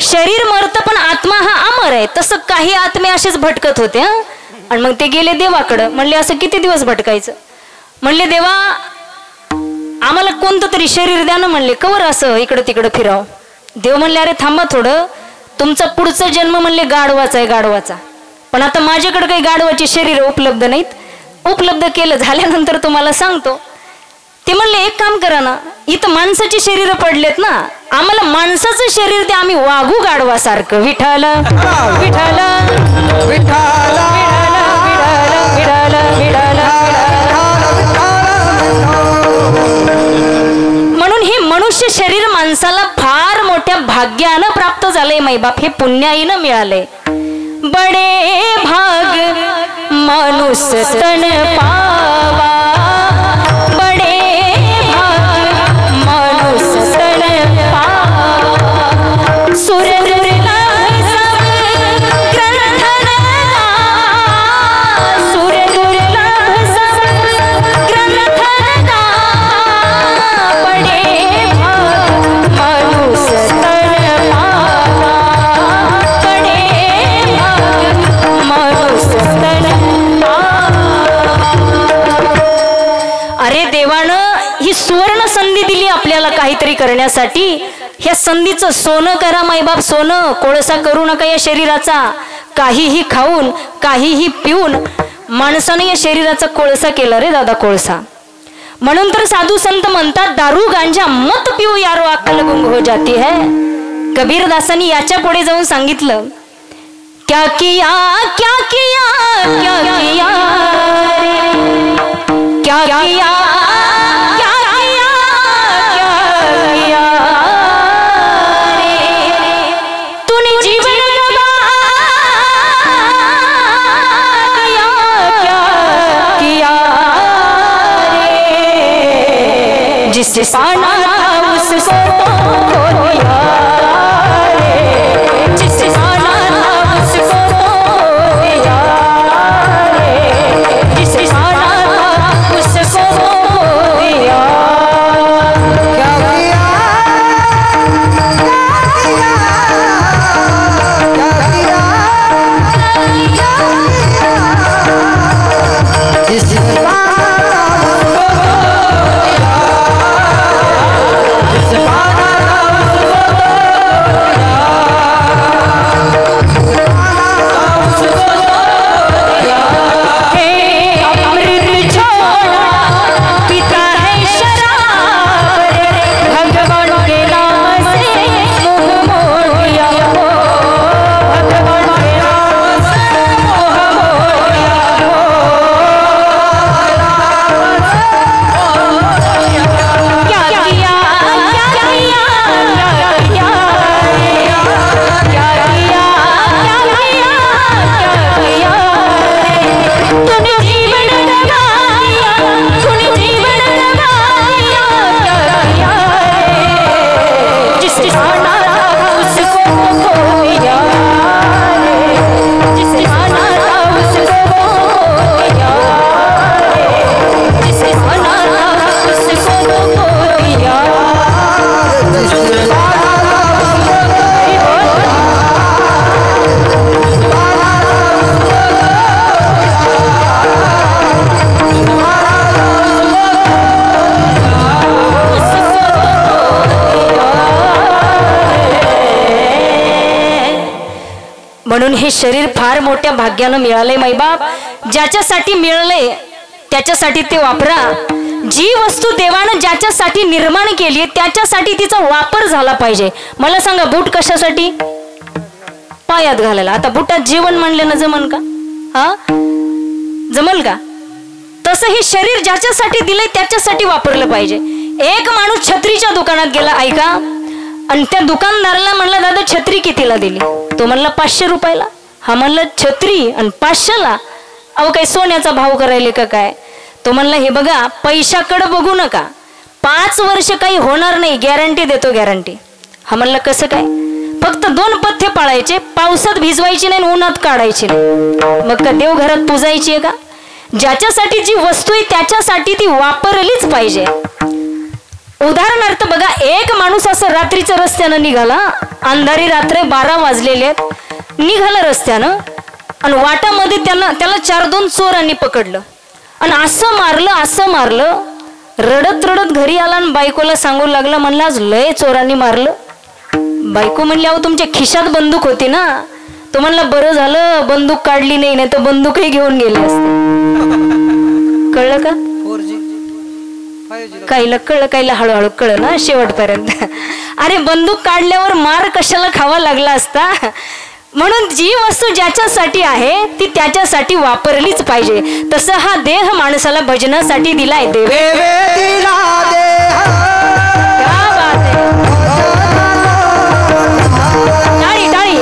शरीर मरतं पण आत्मा हा अमर आहे. तसं काही आत्मे असेच भटकत होते आणि मग ते गेले देवाकडं. म्हणले असं किती दिवस भटकायचं? म्हणले देवा आम्हाला कोणतं तरी शरीर द्या ना. म्हणले कवर असं इकडं तिकडं फिराव. देव म्हणले अरे थांबा थोडं, तुमचा पुढचा जन्म म्हणले गाढवाचा आहे, गाढवाचा. पण आता माझ्याकडे काही गाढवाचे शरीर उपलब्ध नाहीत. उपलब्ध केलं झाल्यानंतर तुम्हाला सांगतो. ते म्हणले एक काम करा ना, इथं माणसाची शरीर पडलेत ना, आम्हाला माणसाचं शरीर ते आम्ही वागू गाढवासारखं. विठाल विठाल विठाल म्हणून हे मनुष्य शरीर माणसाला फार मोठ्या भाग्यानं प्राप्त झालंय. माईबाप हे पुण्याईनं मिळालंय. बडे भाग माणूस तन पावा, काहीतरी करण्यासाठी. ह्या संधीचं सोनं करा माईबाप, सोनं. कोळसा करू नका या शरीराचा. काहीही खाऊन काहीही पिऊन माणसाने या शरीराचा कोळसा केला रे दादा, कोळसा. म्हणून तर साधू संत म्हणतात दारू गांजा मत पिऊ यारो अक्कल गुंग हो जाती है. कबीरदासांनी याच्या पुढे जाऊन सांगितलं, क्या किया क्या किया क्या किया रे, क्या म्हणून हे शरीर फार मोठ्या भाग्यानं मिळालंय माईबाप. ज्याच्यासाठी मिळालंय त्याच्यासाठी ते वापरा. जी वस्तू देवानं ज्याच्यासाठी निर्माण केली त्याच्यासाठी तिचा वापर झाला पाहिजे. मला सांगा, बूट कशासाठी? पायात घालायला. आता बुटात जेवण म्हणले ना, जमन का? हा, जमल का? तसं हे शरीर ज्याच्यासाठी दिलंय त्याच्यासाठी वापरलं पाहिजे. एक माणूस छत्रीच्या दुकानात गेला, ऐका, आणि त्या दुकानदाराला म्हणला, दादा छत्री कितीला दिली? तो म्हणला 500 रुपयाला. हा म्हणला, छत्री आणि 500ला? अहो काही सोन्याचा भाव करायले का काय? तो म्हणला, हे बघा, पैशाकडे बघू नका, 5 वर्ष काही होणार नाही, गॅरंटी देतो, गॅरंटी. हा म्हणला, कसं काय? फक्त 2 पथ्य पाळायचे, पावसात भिजवायची नाही, उन्हात काढायची नाही. मग का देव घरात पुजायची आहे का? ज्याच्यासाठी जी वस्तू आहे त्याच्यासाठी ती वापरलीच पाहिजे. उदाहरणार्थ बघा, एक माणूस असं रात्रीच्या रस्त्यानं निघाला, अंधारी रात्र 12 वाजलेले आहेत, निघाला रस्त्यानं, आणि वाटामध्ये त्याला 4-2 चोरांनी पकडलं आणि असं मारलं. रडत रडत घरी आला आणि बायकोला सांगू लागला, म्हणला आज लय चोरांनी मारलं. बायको म्हणली, अहो तुमच्या खिशात बंदूक होती ना. तो म्हणला, बरं झालं बंदूक काढली नाही, तर बंदूकही घेऊन गेले असते. कळलं का? काहीला कळलं, काहीला हळूहळू कळलं ना शेवटपर्यंत. अरे बंदूक काढल्यावर मार कशाला खावा लागला असता. म्हणून जी वस्तू ज्याच्यासाठी आहे ती त्याच्यासाठी वापरलीच पाहिजे. तसं हा देह माणसाला भजनासाठी दिलाय. देवे दिला देह. क्या बात आहे. टाळी टाळी.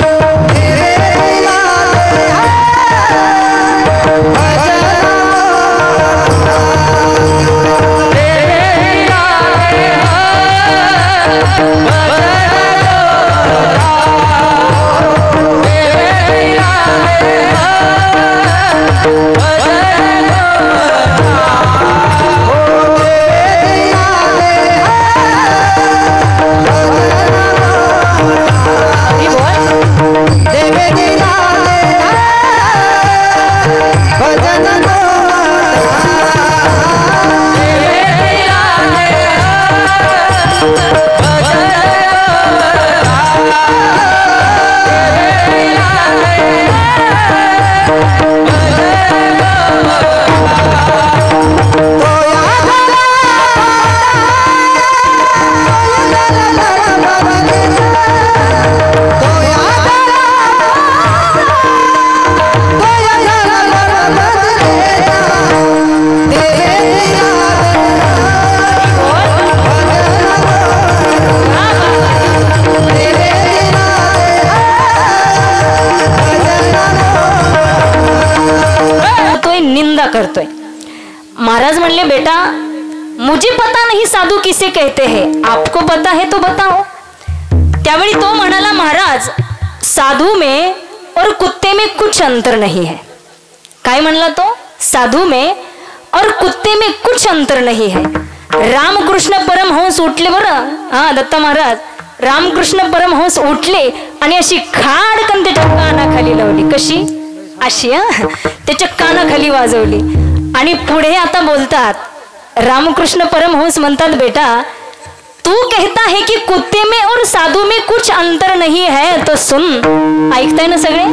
करतोय. महाराज म्हणले, बेटा मुझे पता नहीं साधु किसे कहते हैं, आपको पता है तो बताओ. त्यावेळी तो म्हणाला, महाराज साधु में और कुत्ते में कुछ अंतर नहीं है. काय म्हणला तो? साधु में और कुत्ते में कुछ अंतर नहीं है. रामकृष्ण परमहंस उठले बरं. हा दत्ता महाराज, रामकृष्ण परमहंस उठले आणि अशी खाडकन त्याच्या कानाखाली लावली. कशी? अशी त्याच्या कानाखाली वाजवली. आणि पुढे आता बोलतात, रामकृष्ण परमहंस म्हणतात, बेटा तू कहता है कि कुत्ते में और साधु में कुछ अंतर नहीं है तो सुन. ऐकताय ना सगळे?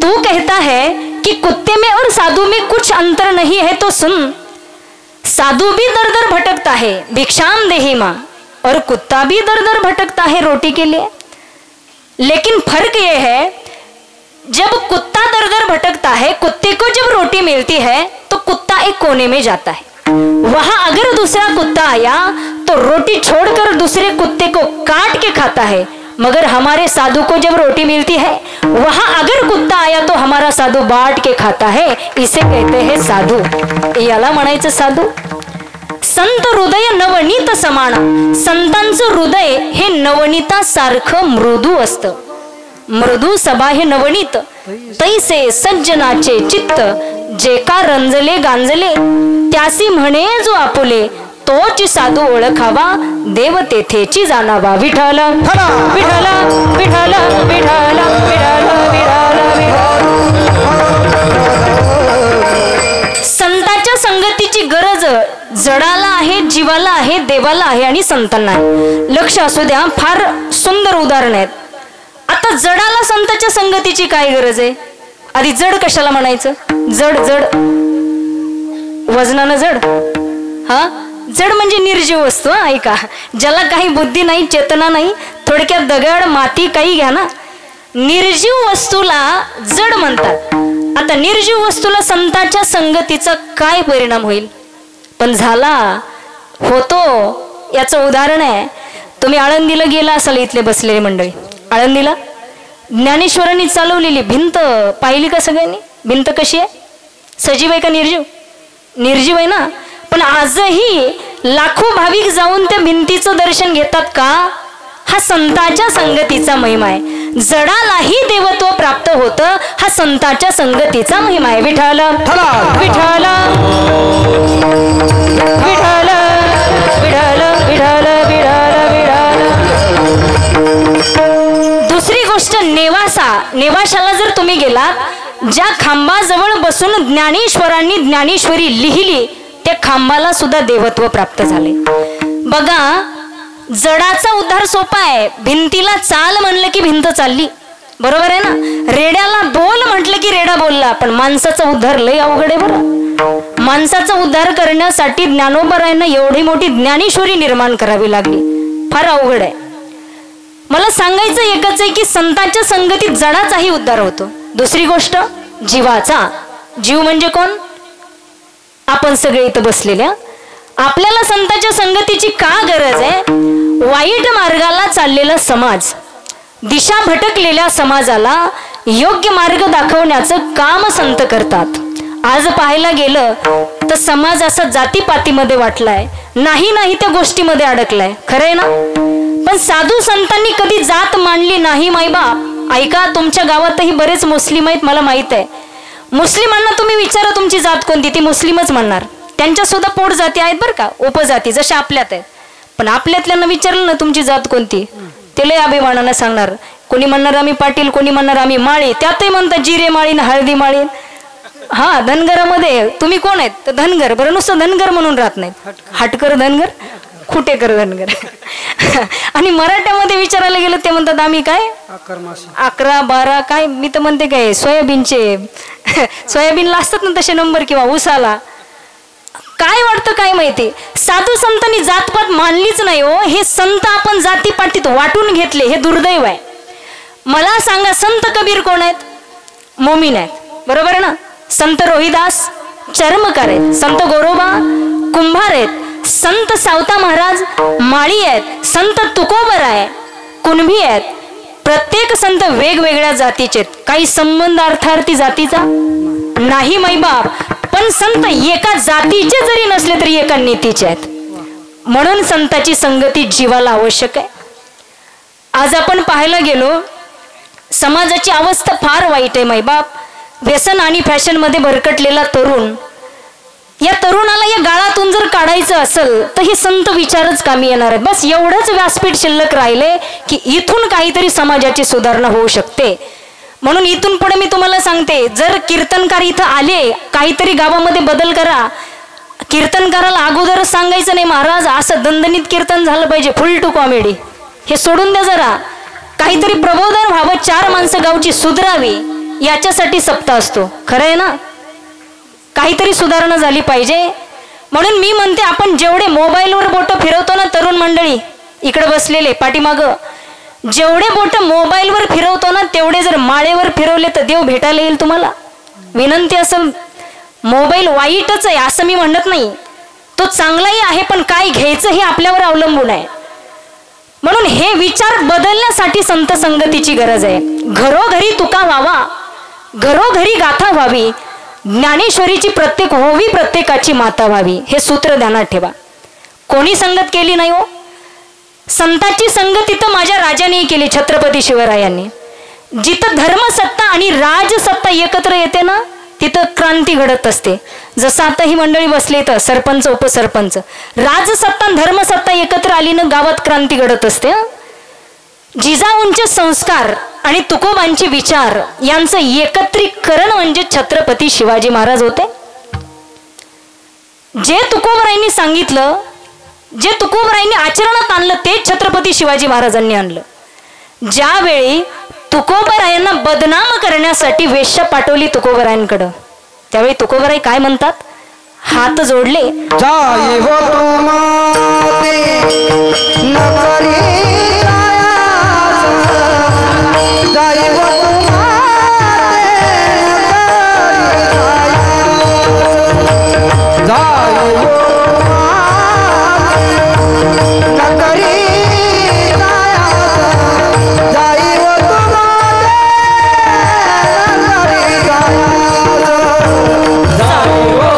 तू कहता है कि कुत्ते में और साधु में कुछ अंतर नहीं है तो सुन. साधु भी दर दर भटकता है भिक्षाम देहि मां, और कुत्ता भी दर दर भटकता है रोटी के लिए. लेकिन फर्क ये है, जब कुत्ता दर दर भटकता है, कुत्ते को जब रोटी मिलती है तो कुत्ता एक कोने में जाता है. वहां अगर दूसरा कुत्ता आया तो रोटी छोड़कर दूसरे कुत्ते को काट के खाता है. मगर हमारे साधु को जब रोटी मिलती है, वहां अगर कुत्ता आया तो हमारा साधु बांट के खाता है. इसे कहते हैं साधु. याला म्हणायचं साधू. संत हृदय नवनीत समान. संतांचं हृदय हे नवनीतासारखं मृदू असतं. मृदू सभा हे नवनीत, तैसे सज्जनाचे चित्त, जे का रंजले गांजले, त्यासी म्हणे जो आपुले, तोच साधू ओळखावा, देव तेथेची जाणावा. विठ्ठल विठ्ठल विठ्ठल विठ्ठल विठ्ठल. संतांच्या संगतीची गरज जडाला आहे, जीवाला आहे, देवाला आहे आणि संतांना आहे. लक्ष असू द्या, फार सुंदर उदाहरण आहेत. आता जडाला संतांच्या संगतीची काय गरज आहे? आधी जड कशाला म्हणायचं? जड जड वजनानं जड, हा जड म्हणजे निर्जीव वस्तू. ऐका, ज्याला काही बुद्धी नाही, चेतना नाही, थोडक्यात दगड माती काही घ्या ना, निर्जीव वस्तूला जड म्हणतात. आता निर्जीव वस्तूला संतांच्या संगतीचा काय परिणाम होईल? पण झाला होतो याचं उदाहरण आहे. तुम्ही आळंदीला गेला असाल, इथले बसलेली मंडळी, आळंदीला ज्ञानेश्वरांनी चालवलेली भिंत पाहिली का सगळ्यांनी? भिंत कशी आहे? सजीव आहे का निर्जीव? निर्जीव आहे ना. पण आजही लाखो भाविक जाऊन त्या भिंतीचं दर्शन घेतात का? हा संतांच्या संगतीचा महिमा आहे. जडालाही देवत्व प्राप्त होतं, हा संतांच्या संगतीचा महिमा आहे. विठ्ठल विठ्ठल विठ्ठल विठ्ठल विठ्ठल विठ्ठल. दुसरी गोष्ट, नेवाशाला जर तुम्ही गेलात, ज्या खांबाजवळ बसून ज्ञानेश्वरांनी ज्ञानेश्वरी लिहिली, त्या खांबाला सुद्धा देवत्व प्राप्त झाले. बघा, जडाचा उद्धार सोपा आहे. भिंतीला चाल म्हणलं की भिंत चालली, बरोबर आहे ना. रेड्याला बोल म्हटलं की रेडा बोलला. पण माणसाचा उद्धार लय अवघड आहे बरं. माणसाचा उद्धार करण्यासाठी ज्ञानोबरायांना एवढी मोठी ज्ञानेश्वरी निर्माण करावी लागली, फार अवघड आहे. मला सांगायचं एकच आहे की संतांच्या संगतीत जडाचाही उद्धार होतो. दुसरी गोष्ट, जीवाचा. जीव म्हणजे कोण? आपण सगळे इथं बसलेल्या. आपल्याला संतांच्या संगतीची का गरज आहे? वाईट मार्गाला चाललेला समाज, दिशा भटकलेल्या समाजाला योग्य मार्ग दाखवण्याचं काम संत करतात. आज पाहायला गेलं तर समाज असा जातीपातीमध्ये वाटलाय, नाही त्या गोष्टीमध्ये अडकलाय. खरंय ना. पण साधू संतांनी कधी जात मांडली नाही माईबाप. ऐका, तुमच्या गावातही बरेच मुस्लिम आहेत, मला माहित आहे. मुस्लिमांना तुम्ही विचारा तुमची जात कोणती, ती मुस्लिमच म्हणणार. त्यांच्या सुद्धा पोट जाती आहेत बरं का, उपजाती जशा आपल्यात आहेत. पण आपल्यातल्यांना विचारलं ना तुमची जात कोणती, ते लय अभिमानानं सांगणार. कोणी म्हणणार आम्ही पाटील, कोणी म्हणणार आम्ही माळी. त्यातही म्हणतात जिरे माळी ना हळदी माळी. हा, धनगरामध्ये तुम्ही कोण आहेत? तर धनगर. बरं, नुसतं धनगर म्हणून राहत नाहीत, हटकर धनगर, खुटेकर धनगर. आणि मराठ्यामध्ये विचारायला गेलं ते म्हणतात आम्ही काय 11 12 काय, मी तर म्हणते काय सोयाबीनचे सोयाबीनला असतात ना तसे नंबर, किंवा ऊसाला. काय वाटतं काय माहिती, साधू संतांनी जातपात मानलीच नाही हो. हे संत आपण जातीपातीत वाटून घेतले, हे दुर्दैव आहे. मला सांगा, संत कबीर कोण आहेत? मोमीन आहेत, बरोबर आहे ना. संत रोहिदास चर्मकार आहेत, संत गोरोबा कुंभार आहेत, संत सावता महाराज माळी आहेत, संत तुकोबर आहे कुणबी आहेत. प्रत्येक संत वेगवेगळ्या जातीचे आहेत. काही संबंध अर्थार्थी जातीचा नाही माईबाप. पण संत एका जातीचे जरी नसले तरी एका नीतीचे आहेत. म्हणून संताची संगती जीवाला आवश्यक आहे. आज आपण पाहायला गेलो, समाजाची अवस्था फार वाईट आहे माईबाप. व्यसन आणि फॅशन मध्ये भरकटलेला तरुण, या तरुणाला या गाळातून जर काढायचं असेल तर हे संत विचारच कामी येणार आहेत. बस एवढंच व्यासपीठ शिल्लक राहिले की इथून काहीतरी समाजाची सुधारणा होऊ शकते. म्हणून इथून पुढे मी तुम्हाला सांगते, जर कीर्तनकार इथं आले, काहीतरी गावामध्ये बदल करा. कीर्तनकाराला अगोदरच सांगायचं नाही महाराज असं दणदणीत कीर्तन झालं पाहिजे, फुल टू कॉमेडी, हे सोडून द्या जरा. काहीतरी प्रबोधन व्हावं, 4 माणसं गावची सुधरावी, याच्यासाठी सप्ताह असतो. खरं आहे ना. काहीतरी सुधारणा झाली पाहिजे. म्हणून मी म्हणते, आपण जेवढे मोबाईलवर बोट फिरवतो ना तरुण मंडळी इकडे बसलेले पाठीमागं, जेवढे बोट मोबाईलवर फिरवतो ना तेवढे जर माळेवर फिरवले तर देव भेटायला येईल तुम्हाला. विनंती असेल, मोबाईल वाईटच आहे असं मी म्हणत नाही, तो चांगलाही आहे, पण काय घ्यायचं हे आपल्यावर अवलंबून आहे. म्हणून हे विचार बदलण्यासाठी संत संगतीची गरज आहे. घरोघरी तुका व्हावा, घरोघरी गाथा व्हावी, ज्ञानेश्वरीची प्रत्येक होवी प्रत्येकाची माता व्हावी. हे सूत्र ध्यानात ठेवा. कोणी संगत केली नाही हो. संतांची संगती तर माझ्या राजाने केली, छत्रपती शिवरायांनी. जिथं धर्मसत्ता आणि राजसत्ता एकत्र येते ना तिथं क्रांती घडत असते. जसं आता ही मंडळी बसली तर सरपंच उपसरपंच, राजसत्ता धर्मसत्ता एकत्र आली ना गावात क्रांती घडत असते. जिजाऊंचे संस्कार आणि तुकोबांचे विचार यांचं एकत्रीकरण म्हणजे छत्रपती शिवाजी महाराज होते. जे तुकोबरायांनी सांगितलं, जे तुकोबरायांनी आचरणात आणलं, ते छत्रपती शिवाजी महाराजांनी आणलं. ज्यावेळी तुकोबरायांना बदनाम करण्यासाठी वेश्या पाठवली तुकोबरायांकडं. त्यावेळी तुकोबराई काय म्हणतात, हात जोडले, जाई हो तुमाते न करी जाई हो तुमाते जाई हो न करी जाई हो तुमाते न करी जाई हो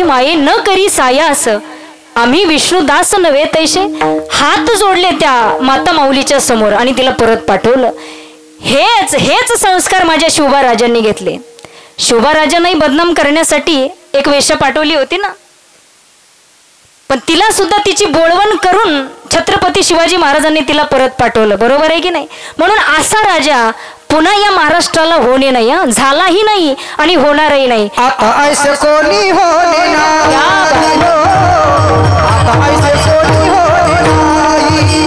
माये न करी सायास आम्ही विष्णुदास नव्हे तैसे. हात जोडले त्या माता माऊलीच्या समोर आणि तिला परत पाठवलं. हेच संस्कार माझ्या शिवबाराजांनी घेतले. शिवबाराजांनाही बदनाम करण्यासाठी एक वेश्या पाठवली होती ना, पण तिला सुद्धा तिची बोळवण करून छत्रपती शिवाजी महाराजांनी तिला परत पाठवलं. बरोबर आहे की नाही? म्हणून असा राजा पुन्हा या महाराष्ट्राला होणे नाही, झालाही नाही आणि होणारही नाही. आता ऐसे कोणी होणे नाही, आता ऐसे कोणी होणे नाही,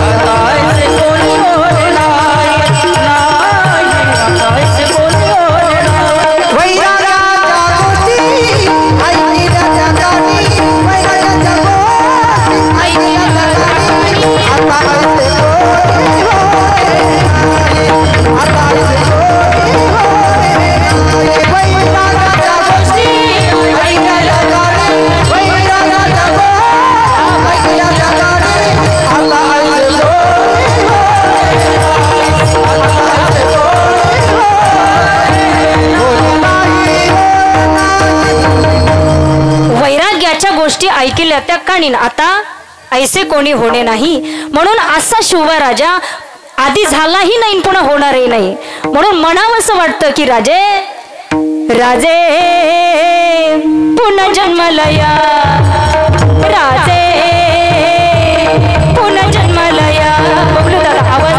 आता ऐसे कोणी होणे नाही, आता ऐसे कोणी होणे नाही. वैराग्याच्या गोष्टी ऐकल्या जगानी, वैराग्याच्या गोष्टी ऐकल्या जगानी, आता ऐसे कोणी होणे आता ऐसे कोणी होणे वैराग्याच्या गोष्टी ऐकल्या जगानी, वैराग्याच्या गोष्टी ऐकल्या जगानी, आता ऐसे कोणी होणे वैराग्याच्या गोष्टी ऐकल्या त्या काणीन, आता ऐसे कोणी होणे नाही. म्हणून असा शिवबा आधी झालाही नाही पुन्हा होणारही नाही. म्हणून म्हणावंसं वाटतं की राजे राजे पुन्हा जन्मलया, राजे पुन्हा जन्मलया. बघलो दादा आवाज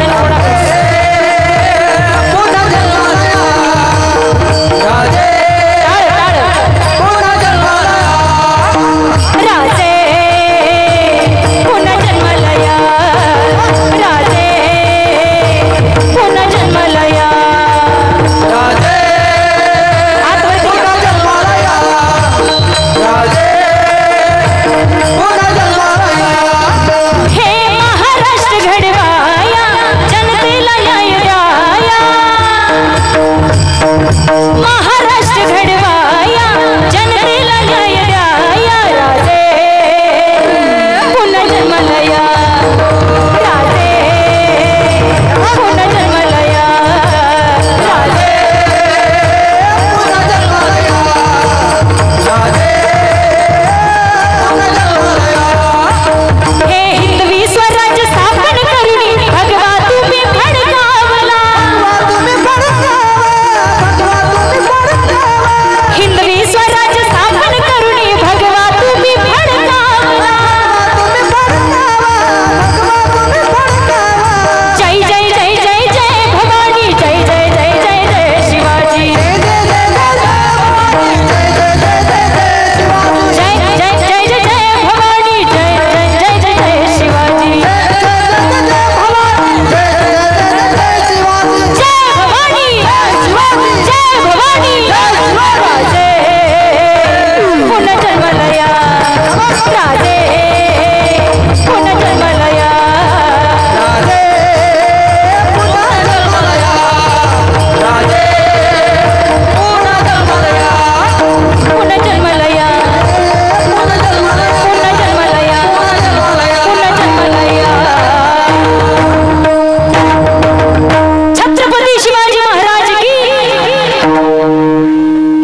महाराष्ट्र घडवाया जनतेला न्याय द्याया, राजे पुन्हा जन्मलया, राजे पुन्हा जन्मलया, राजे पुन्हा जन्मलया, राजे पुन्हा जन्मलया. हे हिंदवी स्वराज्य स्थापन करुणी भगवा तुम्ही फडकावला, तुम्ही फडकावला. हिंदवी स्वराज्य स्थापन करुणी भगवा तुम्ही फडकावला, तुम्ही फडकावा, तुम्ही फडकावा. जय जय जय जय जय भवानी, जय जय जय जय जय शिवाजी, जय जय जय जय जय जय भवानी, जय जय जय जय जय शिवाजी, जय भवानी, जय भवानी, राजे पुन्हा जन्मलया, राजे पुन्हा जन्मलया, राजे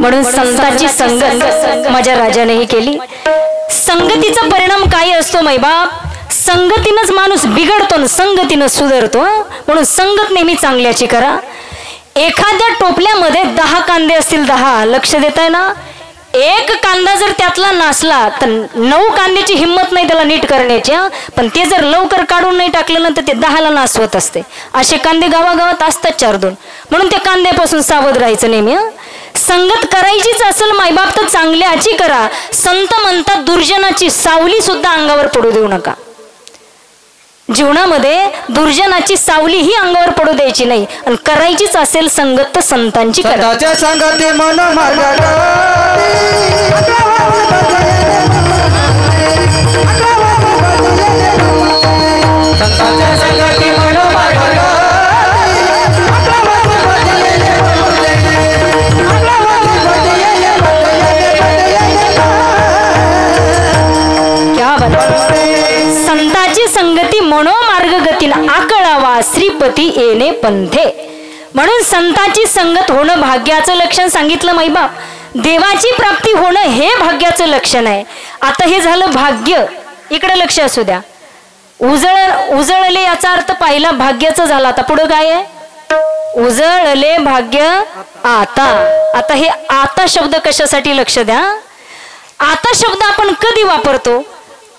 म्हणून संतांची संगत माझ्या राजानेही केली. संगतीचा परिणाम काय असतो मैबाप? संगतीनंच माणूस बिघडतो ना संगतीनं सुधारतो. म्हणून संगत नेहमी चांगल्याची करा. एखाद्या टोपल्यामध्ये 10 कांदे असतील, 10 लक्ष देताय ना, एक कांदा जर त्यातला नासला तर 9 कांद्याची हिंमत नाही त्याला नीट करण्याची. पण ते जर लवकर काढून नाही टाकलं ना तर ते 10ला नासवत असते. असे कांदे गावागावात असतात 4-2. म्हणून त्या कांद्यापासून सावध राहायचं नेहमी. संगत करायचीच असेल मायबाप तर चांगल्याची करा. संत म्हणतात दुर्जनाची सावली सुद्धा अंगावर पडू देऊ नका. जीवनामध्ये दुर्जनाची सावली ही अंगावर पडू द्यायची नाही. आणि करायचीच असेल संगत तर संतांची करा. संगती मन मार्ग संताची संगती मनोमार्ग गतीन आकळावा श्रीपती येणे पंथे. म्हणून संताची संगत होणं भाग्याचं लक्षण सांगितलं मैबाप. देवाची प्राप्ती होणं हे भाग्याचं लक्षण आहे. आता हे झालं भाग्य. इकडे लक्ष असू द्या. उजळले याचा अर्थ पाहिला भाग्याचं झाला. आता पुढे काय आहे? उजळले भाग्य आता. आता हे आता शब्द कशासाठी? लक्ष द्या. आता शब्द आपण कधी वापरतो?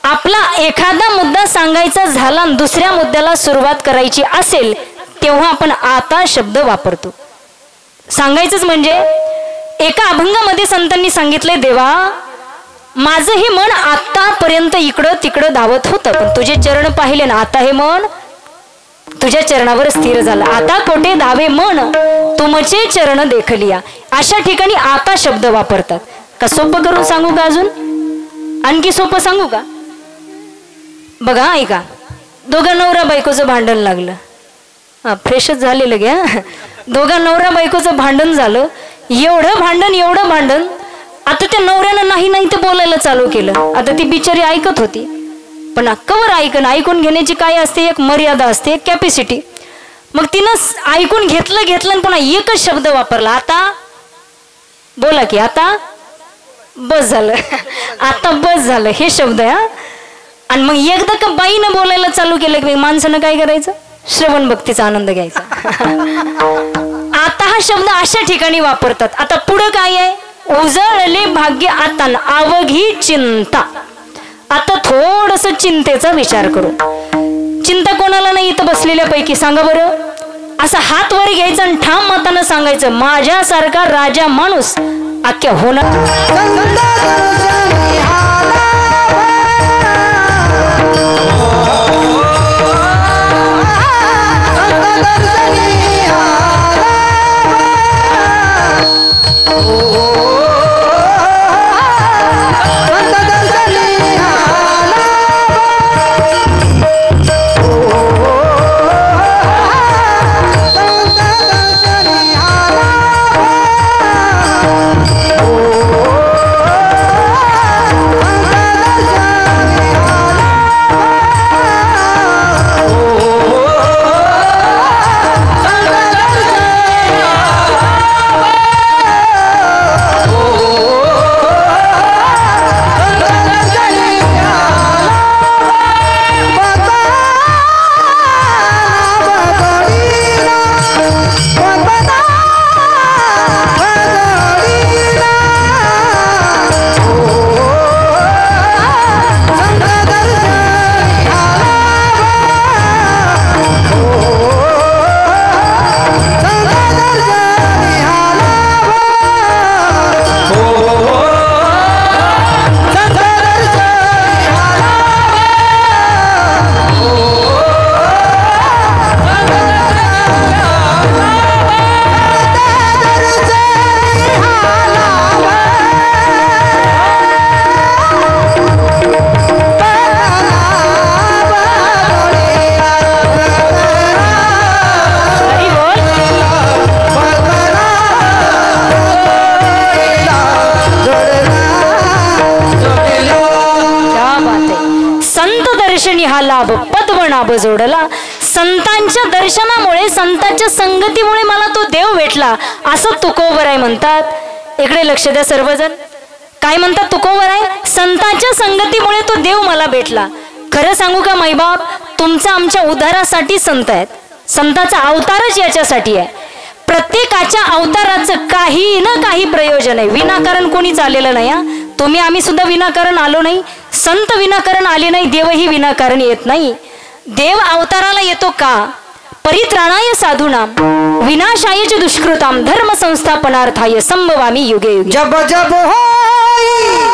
आपला एखादा मुद्दा सांगायचा झाला आणि दुसऱ्या मुद्द्याला सुरुवात करायची असेल तेव्हा आपण आता शब्द वापरतो. सांगायचंच म्हणजे एका अभंगामध्ये संतांनी सांगितलंय, देवा माझं हे मन आतापर्यंत इकडं तिकडं धावत होतं, पण तुझे चरण पाहिले ना, आता हे मन तुझ्या चरणावर स्थिर झालं. आता कोठे धावे मन तुमचे चरण देखलिया. अशा ठिकाणी आता शब्द वापरतात. का सोपं करून सांगू का? अजून आणखी सोपं सांगू का? बघा ऐका. दोघा नवरा बायकोचं भांडण लागलं. फ्रेशच झालेलं घ्या. दोघा नवरा बायकोचं भांडण झालं. एवढं भांडण. आता त्या नवऱ्यानं नाही ते बोलायला चालू केलं. आता ती बिचारी ऐकत होती, पण कवर ऐकून घेण्याची काय असते? एक मर्यादा असते, एक कॅपॅसिटी. मग तिनं ऐकून घेतलं आणि पुन्हा एकच शब्द वापरला. आता बोला की, आता बस झालं. आता बस झालं हे शब्द आहे. आणि मग एकदा का बाईनं बोलायला चालू केलं की माणसानं काय करायचं? श्रवण भक्तीचा आनंद घ्यायचा. आता हा शब्द अशा ठिकाणी वापरतात. आता पुढं काय आहे? उजळले भाग्य आता अवघी चिंता. आता थोडस चिंतेचा विचार करू. चिंता कोणाला नाही इथं बसलेल्यापैकी? सांगा बरं. असा हात वर घ्यायचा आणि ठाम मतानं सांगायचं, माझ्यासारखा राजा माणूस अख्ख्या होणार. हा लाभ पद्मनाभ जोडला. संतांच्या दर्शनामुळे, संतांच्या संगतीमुळे मला तो देव भेटला असं तुकोबर आहे म्हणतात. इकडे लक्ष द्या सर्वजण. काय म्हणतात तुकोवर आहे, संतांच्या संगतीमुळे तो देव मला भेटला. खरं सांगू का माईबाप, तुमचा आमच्या उद्धारासाठी संत आहेत. संताचा अवतारच याच्यासाठी आहे. प्रत्येकाच्या अवताराचं काही ना काही प्रयोजन आहे. विनाकारण कोणीच आलेलं नाही. तुम्ही आम्ही सुद्धा विनाकारण आलो नाही, संत विनाकारण आले नाही, देवही विनाकारण येत नाही. देव अवताराला येतो का, परित्राणाय साधूनाम विनाशाय च दुष्कृताम धर्म संस्थापनार्थाय संभवामी युगे युगे. जब जब होई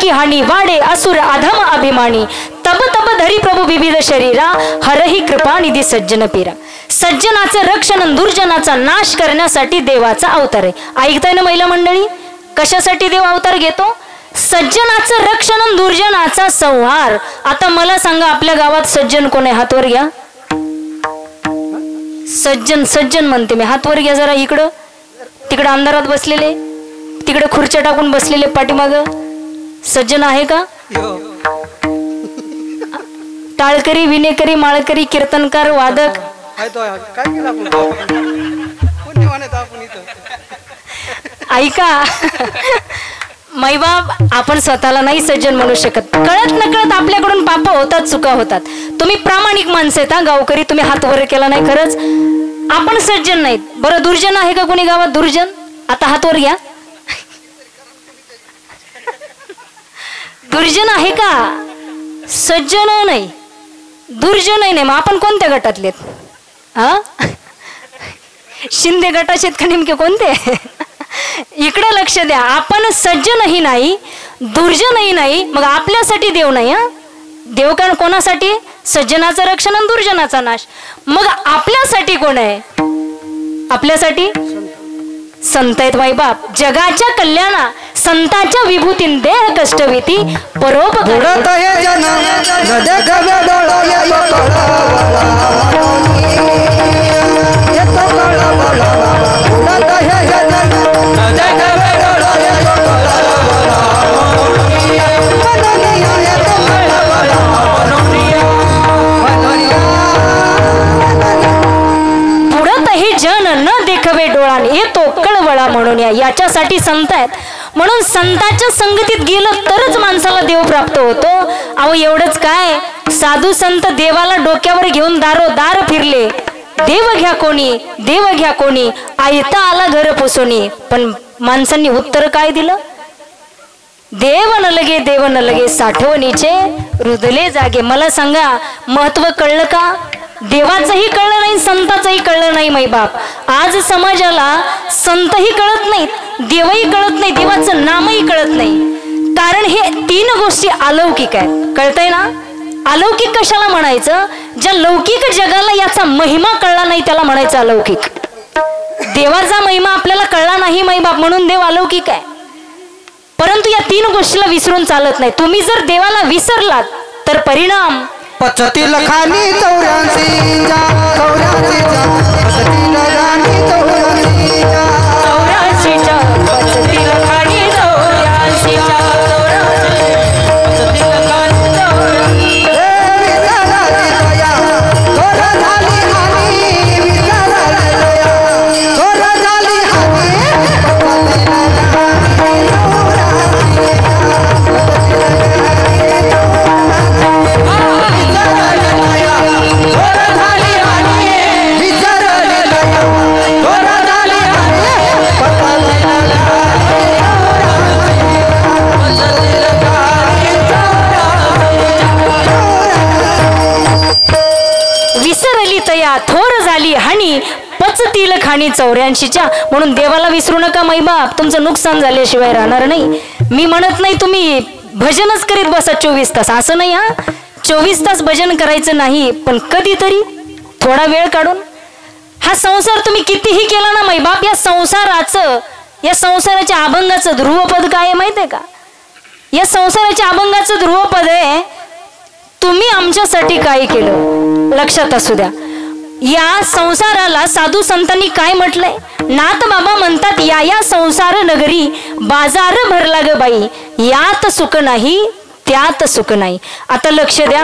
हानी वाडे असुर अधम अभिमानी तब तब धरी प्रभू विविध शरीरा हरही कृपा निधी सज्जन पीरा. सज्जनाचं रक्षण दुर्जनाचा नाश करण्यासाठी देवाचा अवतार आहे. ऐकताय ना महिला मंडळी, कशासाठी देव अवतार घेतो? सज्जनाचं रक्षण दुर्जनाचा संहार. आता मला सांगा, आपल्या गावात सज्जन कोण आहे? हातवर घ्या. सज्जन सज्जन म्हणते मी, हातवर घ्या जरा. इकडं तिकडं अंधारात बसलेले, तिकडे खुर्च्या टाकून बसलेले पाठीमाग सज्जन आहे का? टाळकरी विनेकरी माळकरी कीर्तनकार वादक ऐका माईबाप, आपण स्वतःला नाही सज्जन म्हणू शकत. कळत नकळत आपल्याकडून पाप होतात, चुका होतात. तुम्ही प्रामाणिक माणसं आहेत गावकरी, तुम्ही हात वर केला नाही. खरंच आपण सज्जन नाहीत. बरं, दुर्जन आहे का कोणी गावात? दुर्जन आता हात वर घ्या. दुर्जन आहे का? सज्जन नाही, दुर्जन नाही. मग आपण कोणत्या गटातले? शिंदे गटाचे का नेमके कोणते? इकडे लक्ष द्या. आपण सज्जनही नाही, दुर्जनही नाही. मग आपल्यासाठी देव नाही. देव का कोणासाठी? सज्जनाचं रक्षण आणि दुर्जनाचा नाश. मग आपल्यासाठी कोण आहे? आपल्यासाठी संत आहेत माईबाप. जगाच्या कल्याणा संतांच्या विभूतीन देह कष्टविती परोपकार. पुढतही जन न देखवे डोळाने येतो कळवळा म्हणून. याच्यासाठी संत आहेत. म्हणून संतांच्या संगतीत गेलं तरच माणसाला देव प्राप्त होतो. अहो एवढंच काय, साधू संत देवाला डोक्यावर घेऊन दारोदार फिरले. देव घ्या कोणी, देव घ्या कोणी, आयता आला घर पोसोनी. पण माणसांनी उत्तर काय दिलं? देव न लगे साठवणीचे रुदले जागे. मला सांगा, महत्व कळलं का? देवाचंही कळलं नाही, संताचंही कळलं नाही माईबाप. आज समाजाला संतही कळत नाहीत, देवही कळत नाही, देवाचं नामही कळत नाही. कारण हे तीन गोष्टी अलौकिक आहेत. कळतंय ना? अलौकिक कशाला म्हणायचं? ज्या लौकिक जगाला याचा महिमा कळला नाही त्याला म्हणायचं अलौकिक. देवाचा महिमा आपल्याला कळला नाही माईबाप, म्हणून देव अलौकिक आहे. परंतु या तीन गोष्टीला विसरून चालत नाही. तुम्ही जर देवाला विसरलात तर परिणाम 85 लाखांनी 84 थोर झाली हानी पचतील खाणी 84च्या. म्हणून देवाला विसरू नका माईबाप, तुमचं नुकसान झाल्याशिवाय राहणार नाही. मी म्हणत नाही तुम्ही भजनच करीत बसा 24 तास. असं नाही हा, 24 तास भजन करायचं नाही, पण कधीतरी थोडा वेळ काढून. हा संसार तुम्ही कितीही केला ना मैबाप, या संसाराच्या अभंगाचं ध्रुवपद काय आहे माहिती आहे का? या संसाराच्या अभंगाचं ध्रुवपद आहे, तुम्ही आमच्यासाठी काय केलं. लक्षात असू द्या. या संसाराला साधू संतांनी काय म्हटलंय? नाथ बाबा म्हणतात, या संसार नगरी बाजार भरला ग बाई, यात सुख नाही त्यात सुख नाही. आता लक्ष द्या,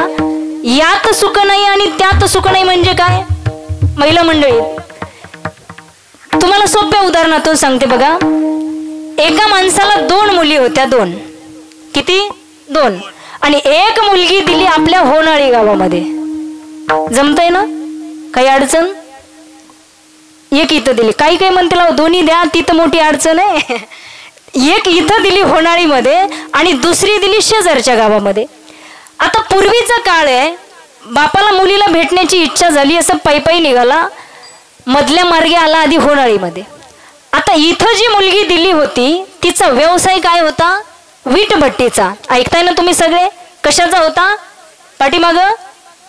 यात सुख नाही आणि त्यात सुख नाही म्हणजे काय? महिला मंडळी, तुम्हाला सोप्या उदाहरणातून सांगते बघा. एका माणसाला 2 मुली होत्या. 2 किती? 2. आणि एक मुलगी दिली आपल्या होनाळी गावामध्ये. जमतंय ना? काही अडचण? एक इथं दिली. काही काही म्हणते दोन्ही द्या, तिथं मोठी अडचण आहे. एक इथं दिली होनाळीमध्ये आणि दुसरी दिली शेजारच्या गावामध्ये. आता पूर्वीचा काळ आहे, बापाला मुलीला भेटण्याची इच्छा झाली, असं पायी निघाला, मधल्या मार्गे आला आधी होनाळीमध्ये. आता इथं जी मुलगी दिली होती तिचा व्यवसाय काय होता? वीटभट्टीचा. ऐकताय ना तुम्ही सगळे? कशाचा होता? पाठीमाग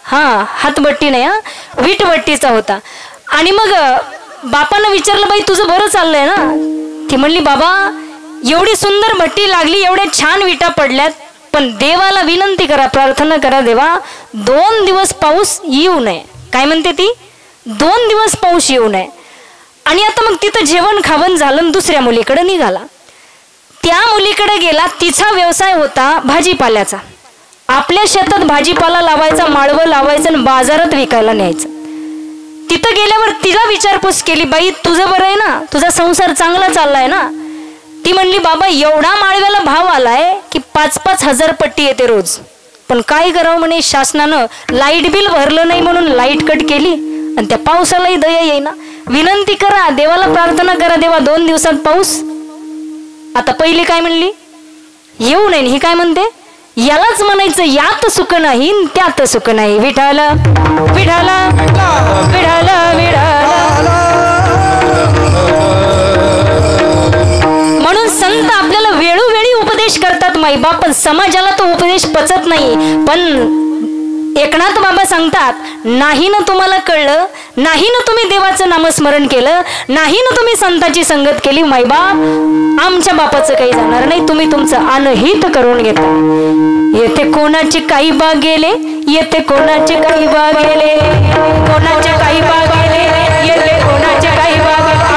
हातभट्टी नाही, वीटभट्टीचा होता. आणि मग बापानं विचारलं, बाई तुझं बरं चाललंय ना? ती म्हणली, बाबा एवढी सुंदर भट्टी लागली, एवढ्या छान विटा पडल्यात, पण देवाला विनंती करा, प्रार्थना करा, देवा 2 दिवस पाऊस येऊ नये. काय म्हणते ती? 2 दिवस पाऊस येऊ नये. आणि आता मग तिथं जेवण खावण झालं, दुसऱ्या मुलीकडे निघाला. त्या मुलीकडे गेला, तिचा व्यवसाय होता भाजीपाल्याचा. आपल्या शेतात भाजीपाला लावायचा, माळवं लावायचं आणि बाजारात विकायला न्यायचं. तिथं गेल्यावर तिला विचारपूस केली, बाई तुझं बरं आहे ना? तुझा संसार चांगला चाललाय ना? ती म्हणली, बाबा एवढा माळव्याला भाव आलाय की 5-5 हजार पट्टी येते रोज. पण काय करावं म्हणे, शासनानं लाईट बिल भरलं नाही म्हणून लाईट कट केली आणि त्या पावसालाही दया येईना. विनंती करा, देवाला प्रार्थना करा, देवा 2 दिवसात पाऊस. आता पहिली काय म्हणली? येऊ नये. ही काय म्हणते? यालाच म्हणायचं यात सुख नाही त्यात सुख नाही. विठाल विठाल विठाल विठाल. म्हणून संत आपल्याला वेळोवेळी उपदेश करतात माईबाप, पण समाजाला तो उपदेश पचत नाही. पण एकनाथ बाबा सांगतात, नाही ना तुम्हाला कळलं, नाही ना तुम्ही देवाचं नामस्मरण केलं, नाही ना तुम्ही संताची संगत केली, माईबाप आमच्या बापाचं काही जाणार नाही, तुम्ही तुमचं अनहित करून घेता. येथे कोणाचे काही बाग गेले, येथे कोणाचे काही बाग गेले, कोणाचे काही बाग गेले, येथे कोणाचे काही बाग गेले.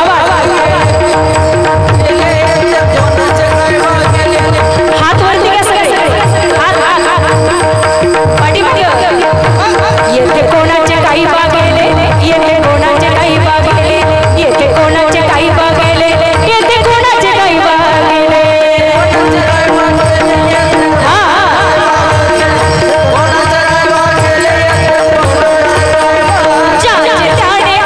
हात वरती का सगळे? येथे कोणाचे काही बाग गेले, येथे कोणाचे काही बाग गेले, येथे कोणाचे काही बाग गेले, येथे कोणाचे काही बाग गेले. ज्याचे त्याने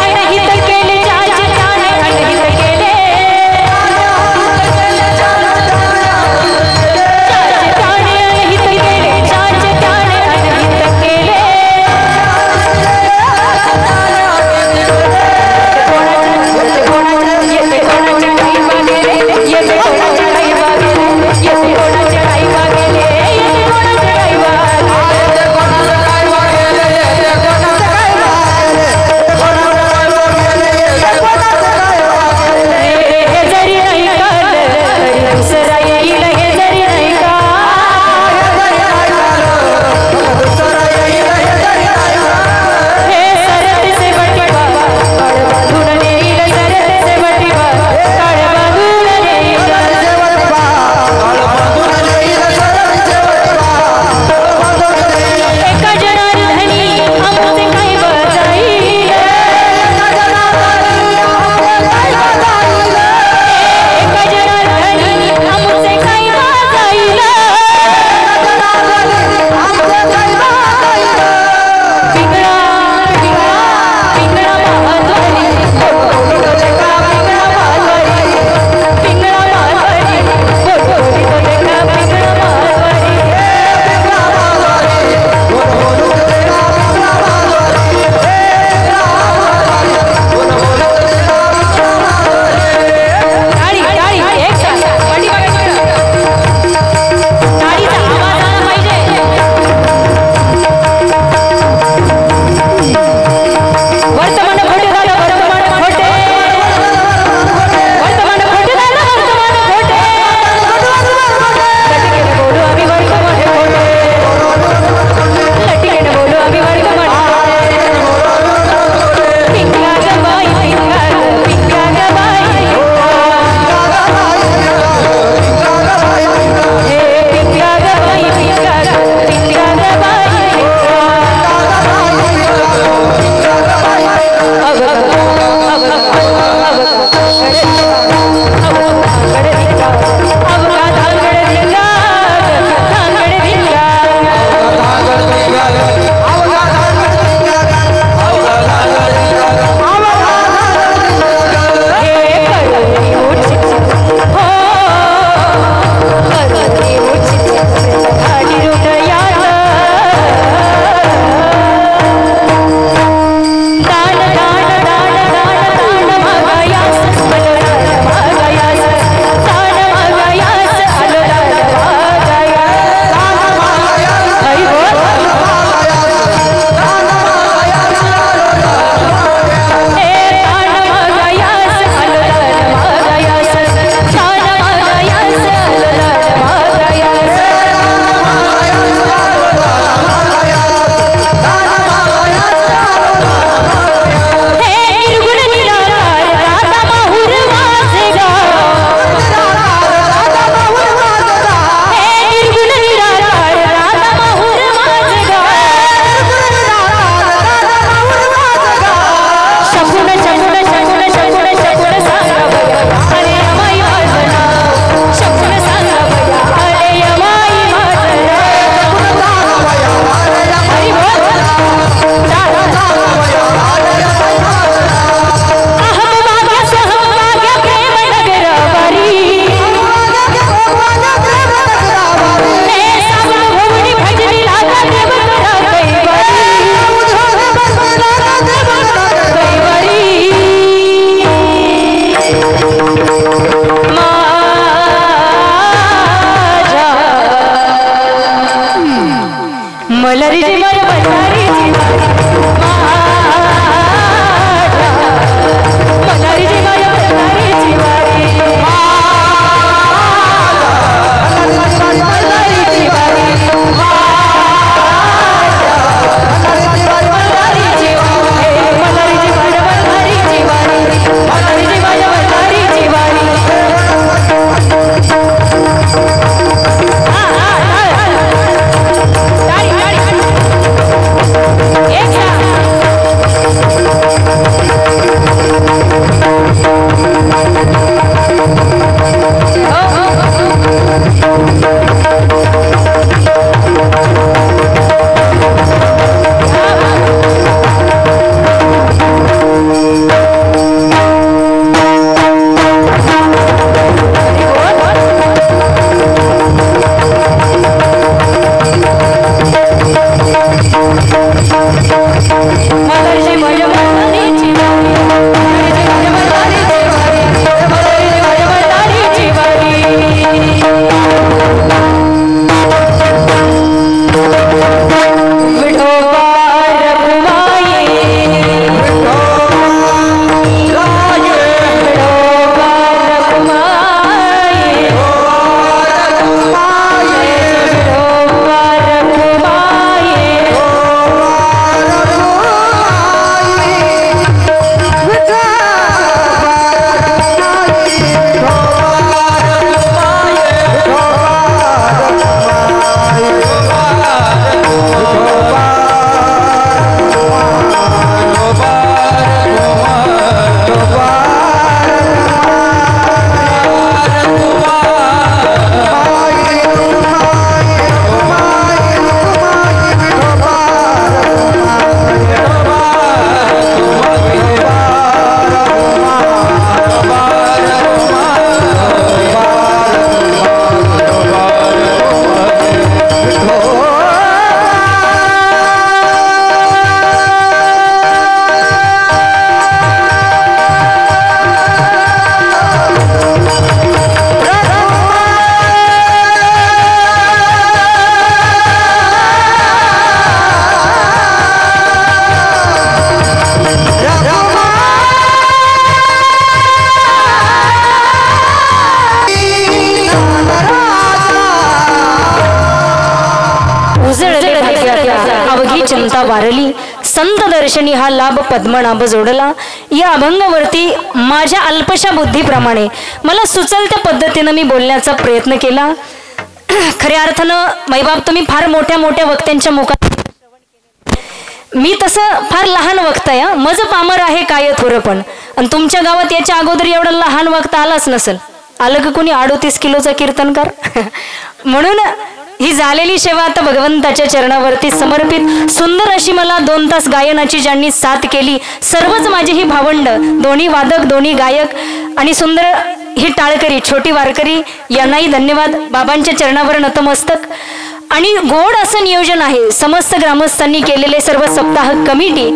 मल्हारीची माझ्या मल्हारीची मल्हारीची माझ्या मल्हारीची वारी मल्हारीची वारी चिंता वारली संत दर्शनी हा लाभ पद्मनाभ जोडला। या अभंगावरती माझ्या अल्पशा बुद्धीप्रमाणे मला सुचल त्या पद्धतीने मी बोलण्याचा प्रयत्न केला। खऱ्या अर्थानं मैबाप तुम्ही फार मोठ्या मोठ्या वक्त्यांच्या मुखात मी तसं फार लहान वक्ता आहे, मज पामर आहे काय थोरपण, आणि तुमच्या गावात याच्या अगोदर एवढा लहान वक्ता आलाच नसेल। आलं का कोणी 38 किलोचा कीर्तनकार म्हणून ही झालेली सेवा आता भगवंताच्या चरणावरती समर्पित। सुंदर अशी मला 2 तास गायनाची ज्यांनी साथ केली सर्वच माझी ही भावंड, दोन्ही वादक दोन्ही गायक आणि सुंदर ही टाळकरी छोटी वारकरी यांनाही धन्यवाद। बाबांच्या चरणावर नतमस्तक। आणि गोड असं नियोजन आहे समस्त ग्रामस्थांनी केलेले, सर्व सप्ताह कमिटी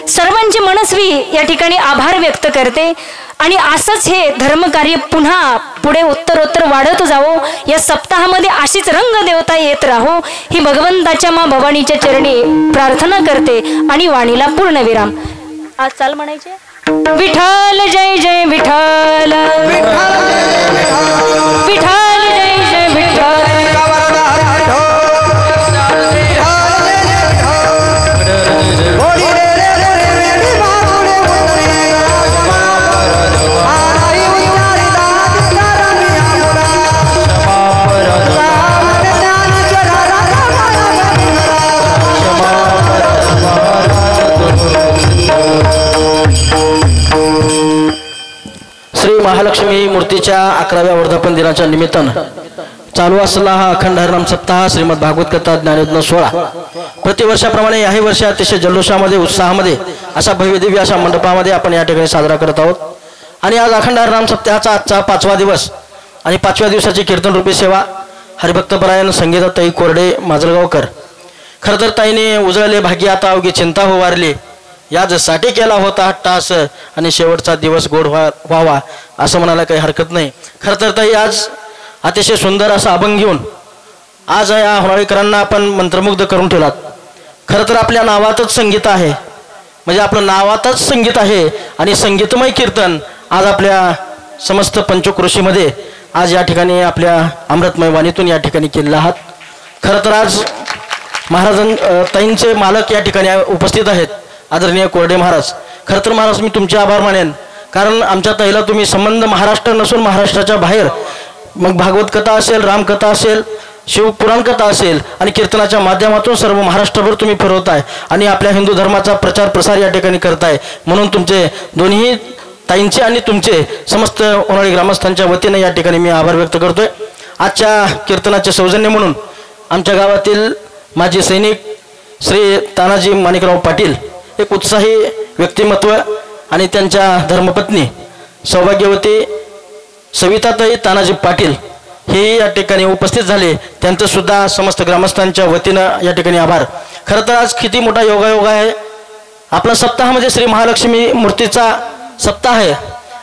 सर्वांचे मनस्वी या ठिकाणी आभार व्यक्त करते। आणि असंच हे धर्मकार्य पुन्हा पुढे उत्तरोत्तर वाढत जावो, या सप्ताहामध्ये अशीच रंग देवता येत राहो ही भगवंताच्या मा भवानीच्या चरणी प्रार्थना करते आणि वाणीला पूर्ण विराम। आज चाल म्हणायचे विठ्ठल जय जय विठ्ठल विठ्ठल जय जय विठ्ठल श्री महालक्ष्मी मूर्तीच्या 11व्या वर्धापन दिनाच्या निमित्तानं चालू असलेला हा अखंड हरिनाम सप्ताह श्रीमद भागवत कथा ज्ञानयज्ञ 16 प्रतिवर्षाप्रमाणे याही वर्षी अतिशय जल्लोषामध्ये उत्साहामध्ये अशा भव्यदिव्य अशा मंडपामध्ये आपण या ठिकाणी साजरा करत आहोत। आणि आज अखंड हरिनाम सप्ताहाचा आजचा 5वा दिवस आणि 5व्या दिवसाची कीर्तन रूपी सेवा हरिभक्तपरायण संगीताताई कोरडे माजलगावकर। खरं तर ताईने उजळले भाग्य आता अवघी चिंता हो वारली, याचसाठी केला होता हट्टास आणि शेवटचा दिवस गोड व्हावा असं म्हणायला काही हरकत नाही। खरं तर ताई आज अतिशय सुंदर असा अभंग घेऊन आज या होणाळीकरांना आपण मंत्रमुग्ध करून ठेवलात। खरं तर आपल्या नावातच संगीत आहे, म्हणजे आपलं नावातच संगीत आहे आणि संगीतमय कीर्तन आज आपल्या समस्त पंचक्रोशीमध्ये आज या ठिकाणी आपल्या अमृतमय वाणीतून या ठिकाणी केलेलं आहात. खरं तर आज ताईंचे मालक या ठिकाणी उपस्थित आहेत, आदरणीय कोरडे महाराज. खरं तर महाराज मी तुमचे आभार मानेन, कारण आमच्या ताईला तुम्ही संबंध महाराष्ट्र नसून महाराष्ट्राच्या बाहेर मग भागवत कथा असेल, रामकथा असेल, शिवपुराण कथा असेल आणि कीर्तनाच्या माध्यमातून सर्व महाराष्ट्रभर तुम्ही फिरवताय आणि आपल्या हिंदू धर्माचा प्रचार प्रसार या ठिकाणी करताय. म्हणून तुमचे दोन्ही ताईंचे आणि तुमचे समस्त उन्हाळी ग्रामस्थांच्या वतीने या ठिकाणी मी आभार व्यक्त करतोय. आजच्या कीर्तनाचे सौजन्य म्हणून आमच्या गावातील माजी सैनिक श्री तानाजी माणिकराव पाटील, एक उत्साही व्यक्तिमत्व आणि त्यांच्या धर्मपत्नी सौभाग्यवती सविताताई तानाजी पाटील हे या ठिकाणी उपस्थित झाले. त्यांचं सुद्धा समस्त ग्रामस्थांच्या वतीनं या ठिकाणी आभार. खरं तर आज किती मोठा योगायोग आहे. आपला सप्ताह म्हणजे श्री महालक्ष्मी मूर्तीचा सप्ताह आहे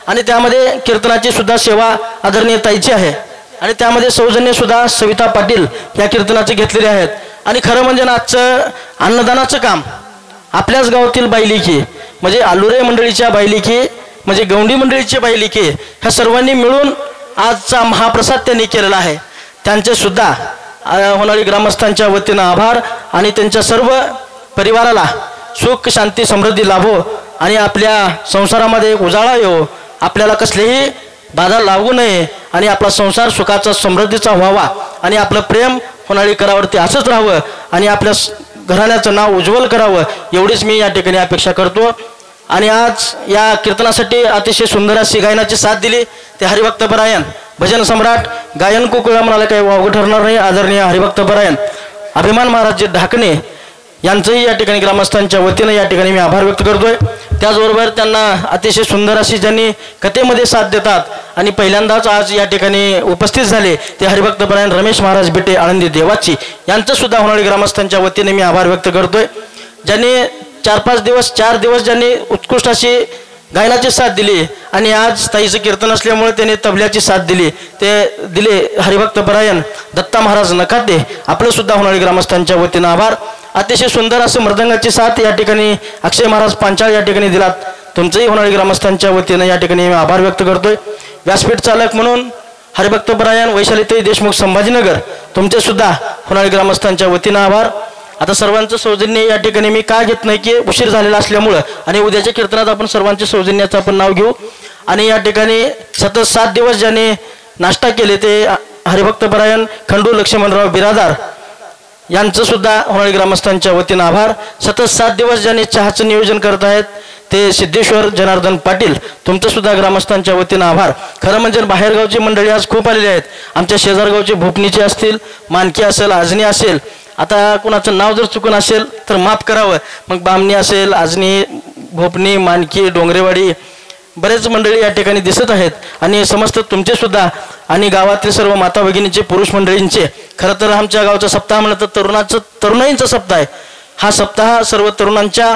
आणि त्यामध्ये कीर्तनाची सुद्धा सेवा आदरणीय ताईची आहे आणि त्यामध्ये सौजन्य सुद्धा सविता पाटील या कीर्तनाचे घेतलेले आहेत. आणि खरं म्हणजे ना आजचं अन्नदानाचं काम आपल्याच गावातील बायलिकी म्हणजे आलुरे मंडळीच्या बायलिकी म्हणजे गौंडी मंडळीची बायलिकी ह्या सर्वांनी मिळून आजचा महाप्रसाद त्यांनी केलेला आहे. त्यांचे सुद्धा होणारी ग्रामस्थांच्या वतीनं आभार आणि त्यांच्या सर्व परिवाराला सुख शांती समृद्धी लाभो आणि आपल्या संसारामध्ये उजाळा येवो, आपल्याला कसलीही बाधा लागू नये आणि आपला संसार सुखाचा समृद्धीचा व्हावा आणि आपलं प्रेम होणारी करावरती असंच राहावं आणि आपल्या घराण्याचं नाव उज्ज्वल करावं एवढीच मी या ठिकाणी अपेक्षा करतो. आणि आज या कीर्तनासाठी अतिशय सुंदर अशी गायनाची साथ दिली ते हरिभक्त परायण भजन सम्राट गायन कुकुळा म्हणाला काही वावगं ठरणार नाही आदरणीय हरिभक्त परायण अभिमान महाराज ढाकणे यांचंही या ठिकाणी ग्रामस्थांच्या वतीनं या ठिकाणी मी आभार व्यक्त करतोय. त्याचबरोबर त्यांना अतिशय सुंदर अशी ज्यांनी कथेमध्ये साथ देतात आणि पहिल्यांदाच आज या ठिकाणी उपस्थित झाले ते हरिभक्त परायण रमेश महाराज बेटे आळंदी देवाची यांचं सुद्धा होणारी ग्रामस्थांच्या वतीने मी आभार व्यक्त करतोय. ज्यांनी 4 दिवस ज्यांनी उत्कृष्ट अशी गायनाची साथ दिली आणि आज ताईचं कीर्तन असल्यामुळे त्यांनी तबल्याची साथ दिली ते दिले हरिभक्त परायण दत्ता महाराज नकाते आपलं सुद्धा होणारी ग्रामस्थांच्या वतीनं आभार. अतिशय सुंदर असं मृदंगाची साथ या ठिकाणी अक्षय महाराज पांचाळ या ठिकाणी दिलात. तुमचंही होणारी ग्रामस्थांच्या वतीनं या ठिकाणी मी आभार व्यक्त करतोय. व्यासपीठ चालक म्हणून हरिभक्त परायण वैशालीताई देशमुख संभाजीनगर तुमचे सुद्धा होणारी ग्रामस्थांच्या वतीनं आभार. आता सर्वांचं सौजन्य या ठिकाणी मी का घेत नाही की उशीर झालेला असल्यामुळं आणि उद्याच्या कीर्तनात आपण सर्वांचे सौजन्याचं आपण नाव घेऊ. आणि या ठिकाणी सतत 7 दिवस ज्यांनी नाश्ता केले ते हरिभक्त परायण खंडू लक्ष्मणराव बिरादार यांचं सुद्धा होणारी ग्रामस्थांच्या वतीनं आभार. सतत 7 दिवस ज्यांनी चहाचं नियोजन करत आहेत ते सिद्धेश्वर जनार्दन पाटील तुमचं सुद्धा ग्रामस्थांच्या वतीनं आभार. खरं म्हणजे बाहेरगावची मंडळी आज खूप आलेली आहेत. आमच्या शेजारगावचे भोपणीचे असतील, मानकी असेल, आजनी असेल, आता कोणाचं नाव जर चुकून असेल तर माफ करावं. मग बामणी असेल, आजनी, भोपणी, मानकी, डोंगरेवाडी बरेच मंडळी या ठिकाणी दिसत आहेत आणि समस्त तुमचे सुद्धा आणि गावातील सर्व माता भगिनीचे पुरुष मंडळींचे. खरं तर आमच्या गावचा सप्ताह म्हणलं तर तरुणाईंचा सप्ताह आहे. हा सप्ताह सर्व तरुणांच्या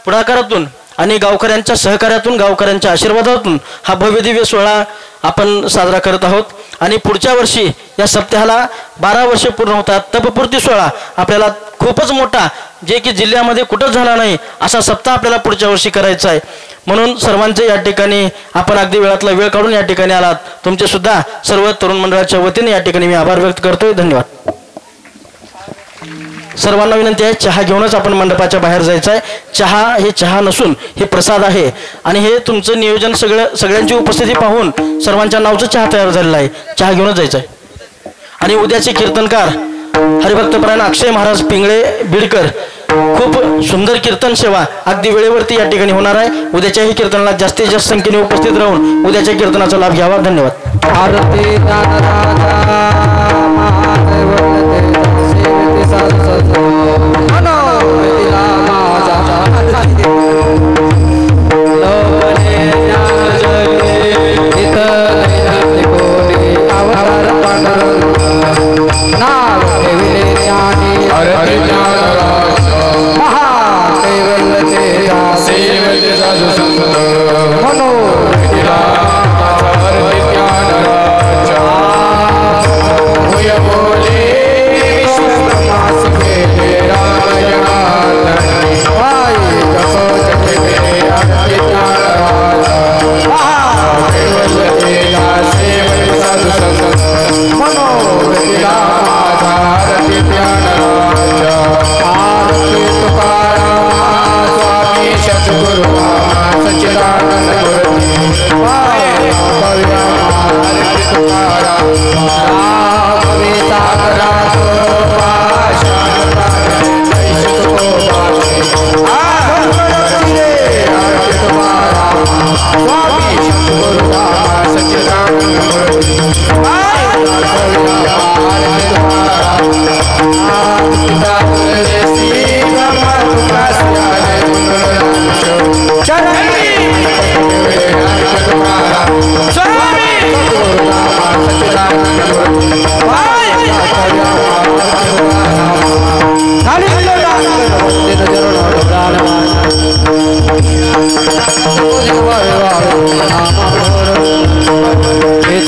पुढाकारातून आणि गावकऱ्यांच्या सहकार्यातून गावकऱ्यांच्या आशीर्वादातून हा भव्यदिव्य सोहळा आपण साजरा करत आहोत. आणि पुढच्या वर्षी या सप्ताहाला 12 वर्षे पूर्ण होतात. तपपूर्ती सोहळा आपल्याला खूपच मोठा जे की जिल्ह्यामध्ये कुठंच झाला नाही असा सप्ताह आपल्याला पुढच्या वर्षी करायचा आहे. म्हणून सर्वांचे या ठिकाणी आपण अगदी वेळातला वेळ काढून या ठिकाणी आलात. तुमचे सुद्धा सर्व तरुण मंडळाच्या वतीने या ठिकाणी मी आभार व्यक्त करतोय. धन्यवाद. सर्वांना विनंती आहे चहा घेऊनच आपण मंडपाच्या बाहेर जायचं आहे. चहा हे चहा नसून हे प्रसाद आहे आणि हे तुमचं नियोजन सगळ्यांची उपस्थिती पाहून सर्वांच्या नावचं चहा तयार झालेला आहे. चहा घेऊनच जायचं आहे. आणि उद्याचे कीर्तनकार हरिभक्त परायण अक्षय महाराज पिंगळे बीडकर खूप सुंदर कीर्तन सेवा अगदी वेळेवरती या ठिकाणी होणार आहे. उद्याच्याही कीर्तनाला जास्तीत जास्त संख्येने उपस्थित राहून उद्याच्या कीर्तनाचा लाभ घ्यावा. धन्यवाद. आरती बोले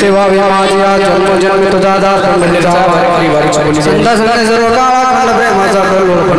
सेवा विमाजिया जन्म जन्म तुझा दास संत संत सर्व काळा खंड प्रेमाचा